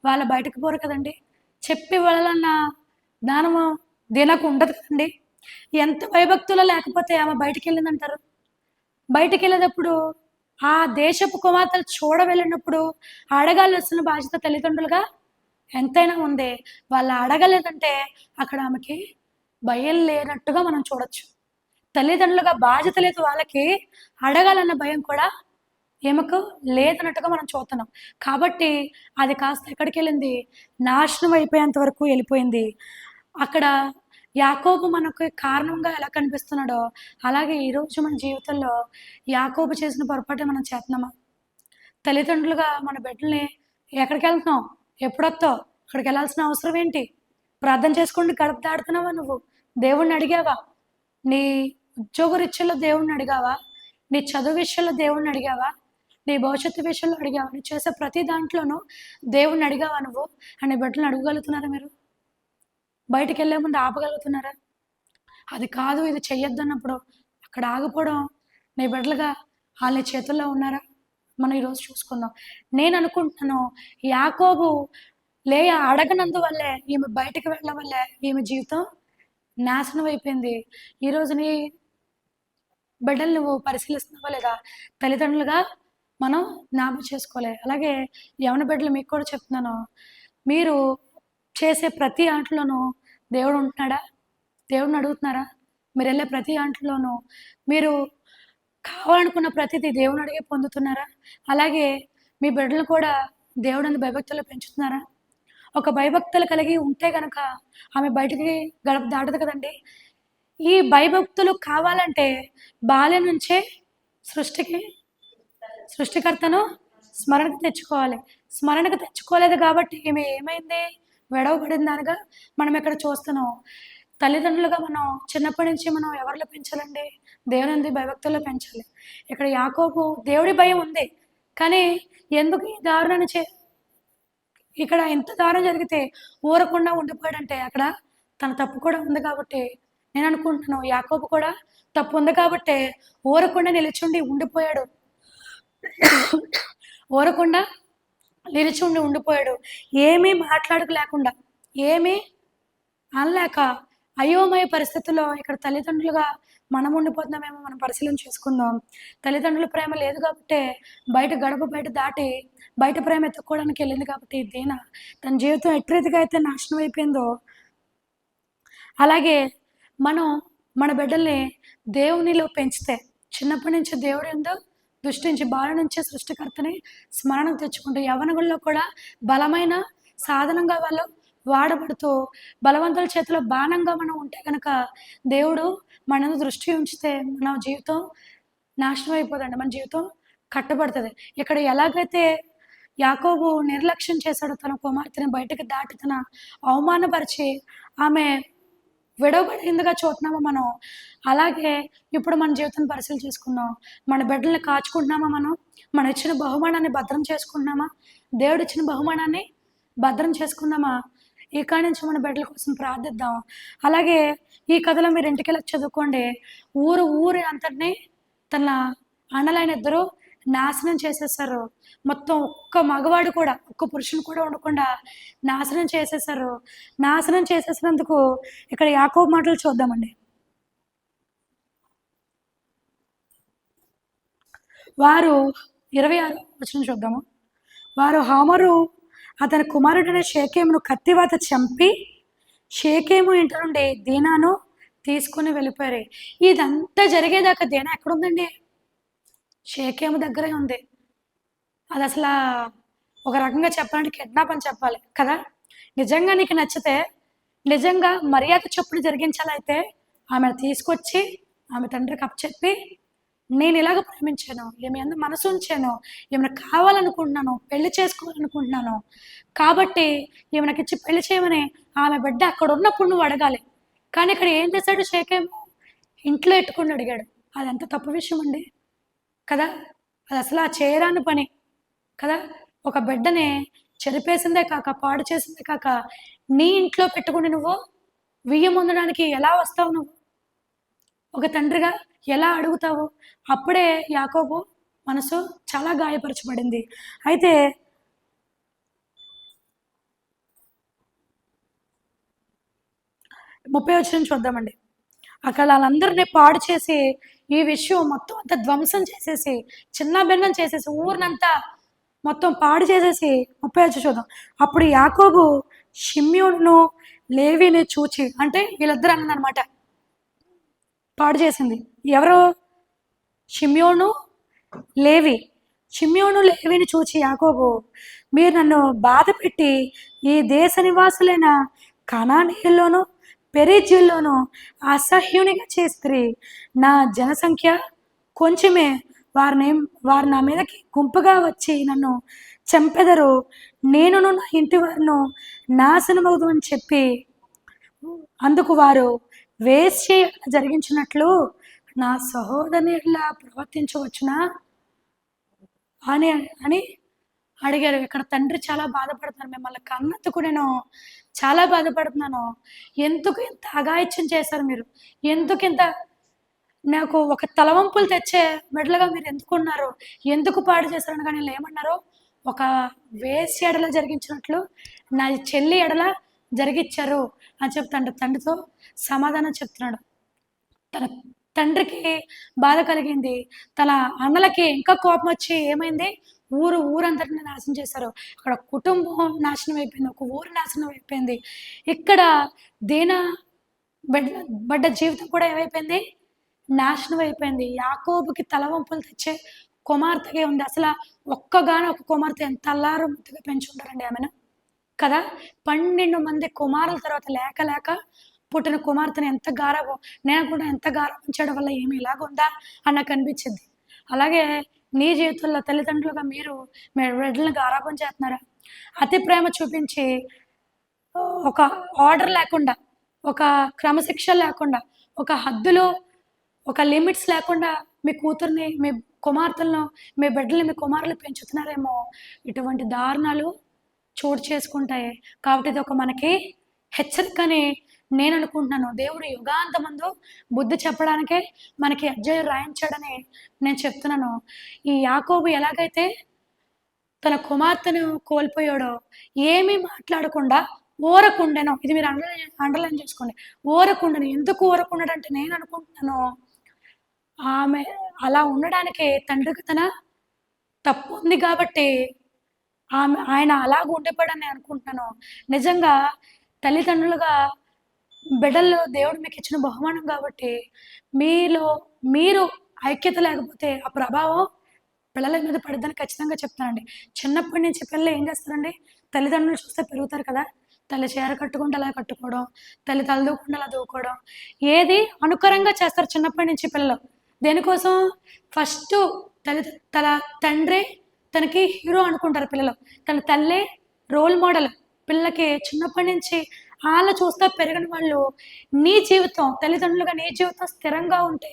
[SPEAKER 1] వాళ్ళు బయటకు పోరు కదండి. చెప్పి వెళ్ళాలన్న జ్ఞానము దీనికి ఉండదు కదండి. ఎంత భయభక్తులు లేకపోతే ఆమె బయటికెళ్ళిందంటారు. బయటికెళ్ళేటప్పుడు ఆ దేశపు కుమార్తెలు వెళ్ళినప్పుడు అడగాల్సిన బాధ్యత తల్లిదండ్రులుగా ఎంతైనా ఉంది. వాళ్ళు అడగలేదంటే అక్కడ ఆమెకి భయం లేనట్టుగా మనం చూడొచ్చు. తల్లిదండ్రులుగా బాధ్యత లేదు వాళ్ళకి, అడగాలన్న భయం కూడా ఈమెకు లేదన్నట్టుగా మనం చూస్తున్నాం. కాబట్టి అది కాస్త ఎక్కడికెళ్ళింది? నాశనం అయిపోయేంత వరకు వెళ్ళిపోయింది. అక్కడ యాకోబు మనకు కారణంగా ఎలా కనిపిస్తున్నాడో, అలాగే ఈరోజు మన జీవితంలో యాకోబు చేసిన పొరపాటే మనం చేస్తున్నామా? తల్లిదండ్రులుగా మన బిడ్డల్ని ఎక్కడికెళ్తున్నావు? ఎప్పుడొస్తావు? అక్కడికి వెళ్ళాల్సిన అవసరం ఏంటి? ప్రార్థన చేసుకుంటూ గడప దాడుతున్నావా నువ్వు? దేవుణ్ణి అడిగావా? నీ ఉద్యోగ రీత్యాలో దేవుణ్ణి అడిగావా? నీ చదువు విషయంలో దేవుణ్ణి అడిగావా? నీ భవిష్యత్తు విషయంలో అడిగావా? నువ్వు చేసే ప్రతి దాంట్లోనూ దేవుణ్ణి అడిగావా నువ్వు? అని బిడ్డలను అడగగలుగుతున్నారా మీరు? బయటికి వెళ్ళే ముందు ఆపగలుగుతున్నారా? అది కాదు, ఇది చెయ్యొద్దు అన్నప్పుడు అక్కడ ఆగిపోవడం నీ బిడ్డలుగా వాళ్ళ చేతుల్లో ఉన్నారా? మనం ఈరోజు చూసుకుందాం. నేను అనుకుంటున్నాను, యాకోబు లేయ అడగనందువల్లే ఈమె బయటకు వెళ్ళడం వల్లే ఈమె జీవితం నాశనం అయిపోయింది. ఈరోజు నీ బిడ్డలు నువ్వు పరిశీలిస్తున్నావా లేదా? తల్లిదండ్రులుగా మనం జ్ఞాపకం చేసుకోవాలి. అలాగే యవన బిడ్డలు మీకు కూడా చెప్తున్నాను, మీరు చేసే ప్రతి ఆటలోనూ దేవుడు ఉంటున్నాడా? దేవుడిని అడుగుతున్నారా? మీరు వెళ్ళే ప్రతి ఆటలోనూ మీరు కావాలనుకున్న ప్రతిదీ దేవుని అడిగే పొందుతున్నారా? అలాగే మీ బిడ్డలు కూడా దేవుడిని భయభక్తులు పెంచుతున్నారా? ఒక భయభక్తులు కలిగి ఉంటే గనక ఆమె బయటికి గడప దాటదు కదండి. ఈ భయభక్తులు కావాలంటే బాల్యం నుంచే సృష్టికి సృష్టికర్తను స్మరణకు తెచ్చుకోవాలి. స్మరణకు తెచ్చుకోలేదు కాబట్టి ఈమె ఏమైంది? విడవబడిన దానిగా మనం ఇక్కడ చూస్తున్నాం. తల్లిదండ్రులుగా మనం చిన్నప్పటి నుంచి మనం ఎవరిలో పెంచాలండి? దేవుని భయభక్తుల్లో పెంచాలి. ఇక్కడ యాకోబు దేవుడి భయం ఉంది, కానీ ఎందుకు ఈ దారుణాన్ని ఇక్కడ ఇంత దారుణం జరిగితే ఊరకుండా ఉండిపోయాడంటే అక్కడ తన తప్పు కూడా ఉంది. కాబట్టి నేను అనుకుంటున్నాను, యాకోబు కూడా తప్పు ఉంది కాబట్టి ఊరకుండా నిలిచుండి ఉండిపోయాడు. ఊరకుండా ఉండిపోయాడు. ఏమీ మాట్లాడలేకుండా, ఏమీ అనలేక అయోమయ పరిస్థితుల్లో ఇక్కడ తల్లిదండ్రులుగా మనం ఉండిపోతున్నామేమో మనం పరిశీలన చేసుకుందాం. తల్లిదండ్రుల ప్రేమ లేదు కాబట్టి బయట గడప బయట దాటి బయట ప్రేమ ఎత్తుక్కోవడానికి వెళ్ళింది. కాబట్టి దీన తన జీవితం ఎట్రీతిగా అయితే నాశనం అయిపోయిందో, అలాగే మనం మన బిడ్డల్ని దేవునిలో పెంచితే చిన్నప్పటి నుంచి దేవుడు ఏందో దృష్టించి బాల నుంచే సృష్టికర్తని స్మరణకు తెచ్చుకుంటూ యవ్వనగుల్లో కూడా బలమైన సాధనంగా వాళ్ళు వాడబడుతూ బలవంతుల చేతిలో బాణంగా మనం ఉంటే కనుక దేవుడు మన దృష్టి ఉంచితే మన జీవితం నాశనం అయిపోదండి. మన జీవితం కట్టబడుతుంది. ఇక్కడ ఎలాగైతే యాకోబు నిర్లక్ష్యం చేశాడో తన కుమార్తెని బయటకు దాటి తన అవమానపరిచి ఆమె విడవబడిందిగా చూస్తున్నామా మనం, అలాగే ఇప్పుడు మన జీవితం పరిశీలన చేసుకుందాం. మన బిడ్డల్ని కాచుకుంటున్నామా? మనం ఇచ్చిన బహుమానాన్ని భద్రం చేసుకుంటున్నామా? దేవుడు ఇచ్చిన బహుమానాన్ని భద్రం చేసుకుందామా? ఈ కాడి నుంచి మన బిడ్డల కోసం ప్రార్థిద్దాం. అలాగే ఈ కథలో మీరు ఇంటికి వెళ్ళి చదువుకోండి. ఊరి అంతటినీ తన అన్నలైన ఇద్దరు నాశనం చేసేసారు. మొత్తం ఒక్క మగవాడు కూడా, ఒక్క పురుషుని కూడా ఉండకుండా నాశనం చేసేసారు. నాశనం చేసేసినందుకు ఇక్కడ యాకోబు మాటలు చూద్దామండి. వారు 26 వచనం చూద్దాము. వారు హామరు అతని కుమారుడైన షేకేమును కత్తివాత చంపి షేకేము ఇంటి నుండి దీనాను తీసుకుని వెళ్ళిపోయారు. ఇదంతా జరిగేదాకా దీనా ఎక్కడుందండి? షేకేము దగ్గరే ఉంది. అది అసలు ఒక రకంగా చెప్పాలంటే కిడ్నాప్ అని చెప్పాలి కదా. నిజంగా నీకు నచ్చితే, నిజంగా మర్యాద చొప్పున జరిగించాలైతే ఆమెను తీసుకొచ్చి ఆమె తండ్రికి అప్పచెప్పి నేను ఇలాగ ప్రేమించాను, ఈమె అందు మనసు ఉంచాను, ఈమెను కావాలనుకుంటున్నాను, పెళ్లి చేసుకోవాలనుకుంటున్నాను, కాబట్టి ఈమెనకి ఇచ్చి పెళ్లి చేయమని ఆమె బిడ్డ అక్కడ ఉన్నప్పుడు నువ్వు అడగాలి. కానీ ఇక్కడ ఏం చేశాడు షేకేము? ఇంట్లో ఎట్టుకుని అడిగాడు. అది ఎంత తప్పు విషయం అండి కదా. అది అసలు ఆ చేయరాని పని కదా. ఒక బిడ్డని చెరిపేసిందే కాక, పాడు చేసిందే కాక, నీ ఇంట్లో పెట్టుకుని నువ్వు బియ్యం పొందడానికి ఎలా వస్తావు? నువ్వు ఒక తండ్రిగా ఎలా అడుగుతావు? అప్పుడే యాకోబు మనసు చాలా గాయపరచబడింది. అయితే 30 వచనం చూద్దామండి. అక్కడ వాళ్ళందరినీ పాడు చేసి, ఈ విషయం మొత్తం అంతా ధ్వంసం చేసేసి, చిన్న భిన్నం చేసేసి, ఊరినంతా మొత్తం పాడు చేసేసి 30 వచ్చి చూద్దాం. అప్పుడు యాకోబు షిమ్యోనును లేవిని చూచి, అంటే వీళ్ళిద్దరు అన్నదనమాట పాడు చేసింది. ఎవరు? షిమ్యోను, లేవి. షిమ్యోను లేవిని చూచి యాకోబు, మీరు నన్ను బాధ పెట్టి ఈ దేశ నివాసులైన కనానీయుల్లోనూ పెరిజీల్లోనూ అసహ్యునిగా చేస్త్రీ. నా జనసంఖ్య కొంచెమే, వారు నా మీదకి గుంపుగా వచ్చి నన్ను చంపెదరు, నేనును నా ఇంటి వారిను నాశనమవుదు అని చెప్పి, అందుకు వారు వేశ్య జరిగించినట్లు నా సహోదరుని ఎట్లా ప్రవర్తించవచ్చునా అని అని అడిగారు. ఇక్కడ తండ్రి చాలా బాధపడుతున్నాను, మిమ్మల్ని కన్నందుకు నేను చాలా బాధపడుతున్నాను. ఎందుకు ఇంత అఘాయిత్యం చేశారు మీరు? ఎందుకు ఇంత నాకు ఒక తలవంపులు తెచ్చే మెడలుగా మీరు ఎందుకున్నారు? ఎందుకు పాడు చేశారని కానీ వీళ్ళు ఏమన్నారు? ఒక వేశ్య ఎడల జరిగించినట్లు నా చెల్లి ఎడల జరిగించారు అని చెప్తాడు. తండ్రితో సమాధానం చెప్తున్నాడు. తన తండ్రికి బాధ కలిగింది, తన అన్నలకి ఇంకా కోపం వచ్చి ఏమైంది? ఊరంతటిని నాశనం చేశారు. అక్కడ కుటుంబం నాశనం అయిపోయింది, ఒక ఊరు నాశనం అయిపోయింది. ఇక్కడ దీన బడ్డ జీవితం కూడా ఏమైపోయింది? నాశనం అయిపోయింది. యాకోబుకి తలవంపులు తెచ్చే కుమార్తెగా ఉంది. అసలు ఒక్కగానో ఒక కుమార్తె ఎంత అల్లారు ముద్దుగా పెంచుంటారండి ఆమెను కదా. 12 మంది కుమారుల తర్వాత లేక లేక పుట్టిన కుమార్తెను ఎంత గారాబం, నేను కూడా ఎంత గారాబం చేయడం వల్ల ఏమి ఇలాగుందా అని నాకు అనిపించింది. అలాగే నీ జీవితంలో తల్లిదండ్రులుగా మీరు మీ బిడ్డలను గారాబం చేస్తున్నారా? అతి ప్రేమ చూపించి ఒక ఆర్డర్ లేకుండా, ఒక క్రమశిక్షణ లేకుండా, ఒక హద్దులో, ఒక లిమిట్స్ లేకుండా మీ కూతుర్ని, మీ కుమార్తెలను, మీ బిడ్డల్ని, మీ కుమారులు పెంచుతున్నారేమో. ఇటువంటి దారుణాలు చోటు చేసుకుంటాయి. కాబట్టి ఇది ఒక మనకి హెచ్చరికని నేను అనుకుంటున్నాను. దేవుడు యుగాంతమందు బుద్ధి చెప్పడానికే మనకి అధ్యాయం రాయించాడని నేను చెప్తున్నాను. ఈ యాకోబు ఎలాగైతే తన కుమార్తెను కోల్పోయాడో, ఏమీ మాట్లాడకుండా ఊరకుండెను. ఇది మీరు అండర్లైన్ చేసుకోండి. ఊరకుండెను. ఎందుకు ఊరకుండడంటే నేను అనుకుంటున్నాను, ఆమె అలా ఉండడానికి తండ్రికి తన తప్పు ఉంది కాబట్టి ఆయన అలాగ ఉండిపోయాడని నేను అనుకుంటున్నాను. నిజంగా తల్లిదండ్రులుగా బిడ్డల్లో దేవుడు మీకు ఇచ్చిన బహుమానం కాబట్టి మీరు ఐక్యత లేకపోతే ఆ ప్రభావం పిల్లల మీద పడిద్దని ఖచ్చితంగా చెప్తానండి. చిన్నప్పటి నుంచి పిల్లలు ఏం చేస్తారండి? తల్లిదండ్రులు చూస్తే పెరుగుతారు కదా. తల్లి చీర కట్టుకుంటే అలా కట్టుకోవడం, తల్లి తల దూకుండా అలా దూకోవడం, ఏది అనుకరంగా చేస్తారు చిన్నప్పటి నుంచి పిల్లలు. దేనికోసం? ఫస్ట్ తన తండ్రి తనకి హీరో అనుకుంటారు పిల్లలు. తన తల్లే రోల్ మోడల్ పిల్లలకి. చిన్నప్పటి నుంచి వాళ్ళ చూస్తా పెరిగిన వాళ్ళు, నీ జీవితం తల్లిదండ్రులుగా నీ జీవితం స్థిరంగా ఉంటే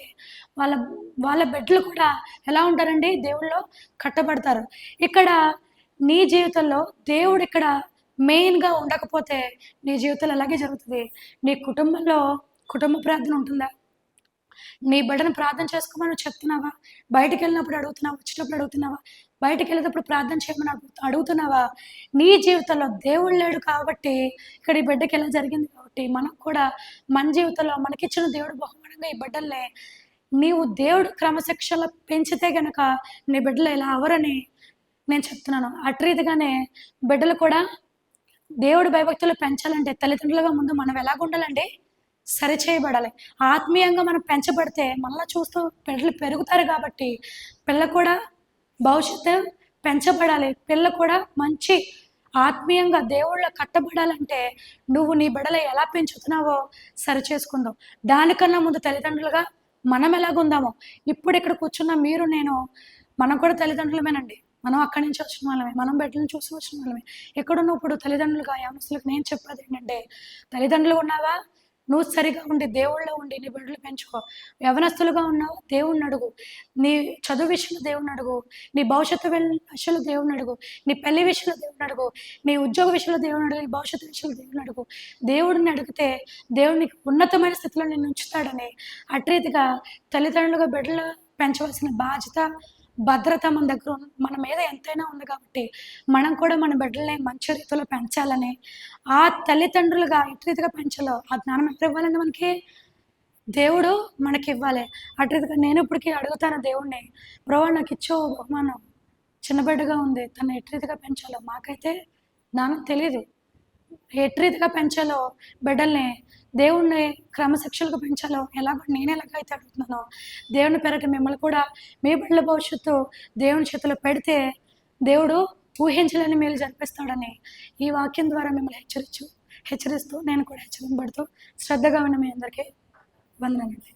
[SPEAKER 1] వాళ్ళ బిడ్డలు కూడా ఎలా ఉంటారండి? దేవుళ్ళు కట్టబడతారు. ఇక్కడ నీ జీవితంలో దేవుడు ఇక్కడ మెయిన్గా ఉండకపోతే నీ జీవితంలో అలాగే జరుగుతుంది. నీ కుటుంబంలో కుటుంబ ప్రార్థన ఉంటుందా? నీ బిడ్డను ప్రార్థన చేసుకోమని చెప్తున్నావా? బయటికి వెళ్ళినప్పుడు అడుగుతున్నావా? వచ్చేటప్పుడు అడుగుతున్నావా? బయటికి వెళ్ళేటప్పుడు ప్రార్థన చేయమని అడుగుతున్నావా? నీ జీవితంలో దేవుడు లేడు కాబట్టి ఇక్కడ ఈ బిడ్డకి ఎలా జరిగింది కాబట్టి మనకు కూడా మన జీవితంలో మనకిచ్చిన దేవుడు బహుమానంగా ఈ బిడ్డల్ని నీవు దేవుడు క్రమశిక్షణలో పెంచితే గనక నీ బిడ్డలు ఇలా అవరని నేను చెప్తున్నాను. అట్రీతిగానే బిడ్డలు కూడా దేవుడు భయభక్తులు పెంచాలంటే తల్లిదండ్రులుగా ముందు మనం ఎలాగుండాలండి? సరిచేయబడాలి. ఆత్మీయంగా మనం పెంచబడితే మనల్ని చూస్తూ పిల్లలు పెరుగుతారు కాబట్టి పిల్ల కూడా భవిష్యత్తు పెంచబడాలి. పిల్ల కూడా మంచి ఆత్మీయంగా దేవుళ్ళ కట్టబడాలంటే నువ్వు నీ బిడ్డలు ఎలా పెంచుతున్నావో సరిచేసుకుందాం. దానికన్నా ముందు తల్లిదండ్రులుగా మనం ఎలాగుందామో ఇప్పుడు ఇక్కడ కూర్చున్న మీరు నేను మనం కూడా తల్లిదండ్రులమేనండి. మనం అక్కడి నుంచి వచ్చిన వాళ్ళమే. మనం బిడ్డలను చూసి వచ్చిన వాళ్ళమే. ఎక్కడున్నావు ఇప్పుడు తల్లిదండ్రులుగా యవనస్తులకు నేను చెప్పేది ఏంటంటే, తల్లిదండ్రులు ఉన్నావా? నువ్వు సరిగా ఉండి దేవుళ్ళో ఉండి నీ బిడ్డలు పెంచుకో. యవనస్తులుగా ఉన్నావు దేవుణ్ణి అడుగు. నీ చదువు విషయంలో దేవుణ్ణి అడుగు. నీ భవిష్యత్తు విషయంలో దేవుణ్ణి అడుగు. నీ పెళ్లి విషయంలో దేవుణ్ణి అడుగు. నీ ఉద్యోగ విషయంలో దేవుణ్ణి అడుగు. నీ భవిష్యత్తు విషయంలో దేవుణ్ణి అడుగు. దేవుడిని అడిగితే దేవుడు నీకు ఉన్నతమైన స్థితిలో నిన్ను ఉంచుతాడని అటు రీతిగా తల్లిదండ్రులుగా బిడ్డలు పెంచవలసిన బాధ్యత, భద్రత మన దగ్గర మన మీద ఎంతైనా ఉంది కాబట్టి మనం కూడా మన బిడ్డల్ని మంచి రీతిలో పెంచాలని, ఆ తల్లిదండ్రులుగా ఎటు రీతిగా పెంచాలో ఆ జ్ఞానం ఎప్పుడు ఇవ్వాలండి మనకి? దేవుడు మనకి ఇవ్వాలి. అటు రీతిగా నేను ఇప్పటికీ అడుగుతాను దేవుణ్ణి, ప్రభువా నాకు ఇచ్చావు బహుమానం, చిన్న బిడ్డగా ఉంది, తను ఎటు రీతిగా పెంచాలో మాకైతే జ్ఞానం తెలియదు. ఎటు రీతిగా పెంచాలో బిడ్డల్ని, దేవుణ్ణి క్రమశిక్షణగా పెంచాలో నేను ఎలాగైతే అడుగుతున్నానో దేవుని పేరట మిమ్మల్ని కూడా మీ బిడ్డల భవిష్యత్తు దేవుని చేతిలో పెడితే దేవుడు ఊహించలేని మేలు జరిపిస్తాడని ఈ వాక్యం ద్వారా మిమ్మల్ని హెచ్చరిస్తూ నేను కూడా హెచ్చరింపబడుతూ శ్రద్ధగా ఉన్న మీ అందరికీ వందనాలండి.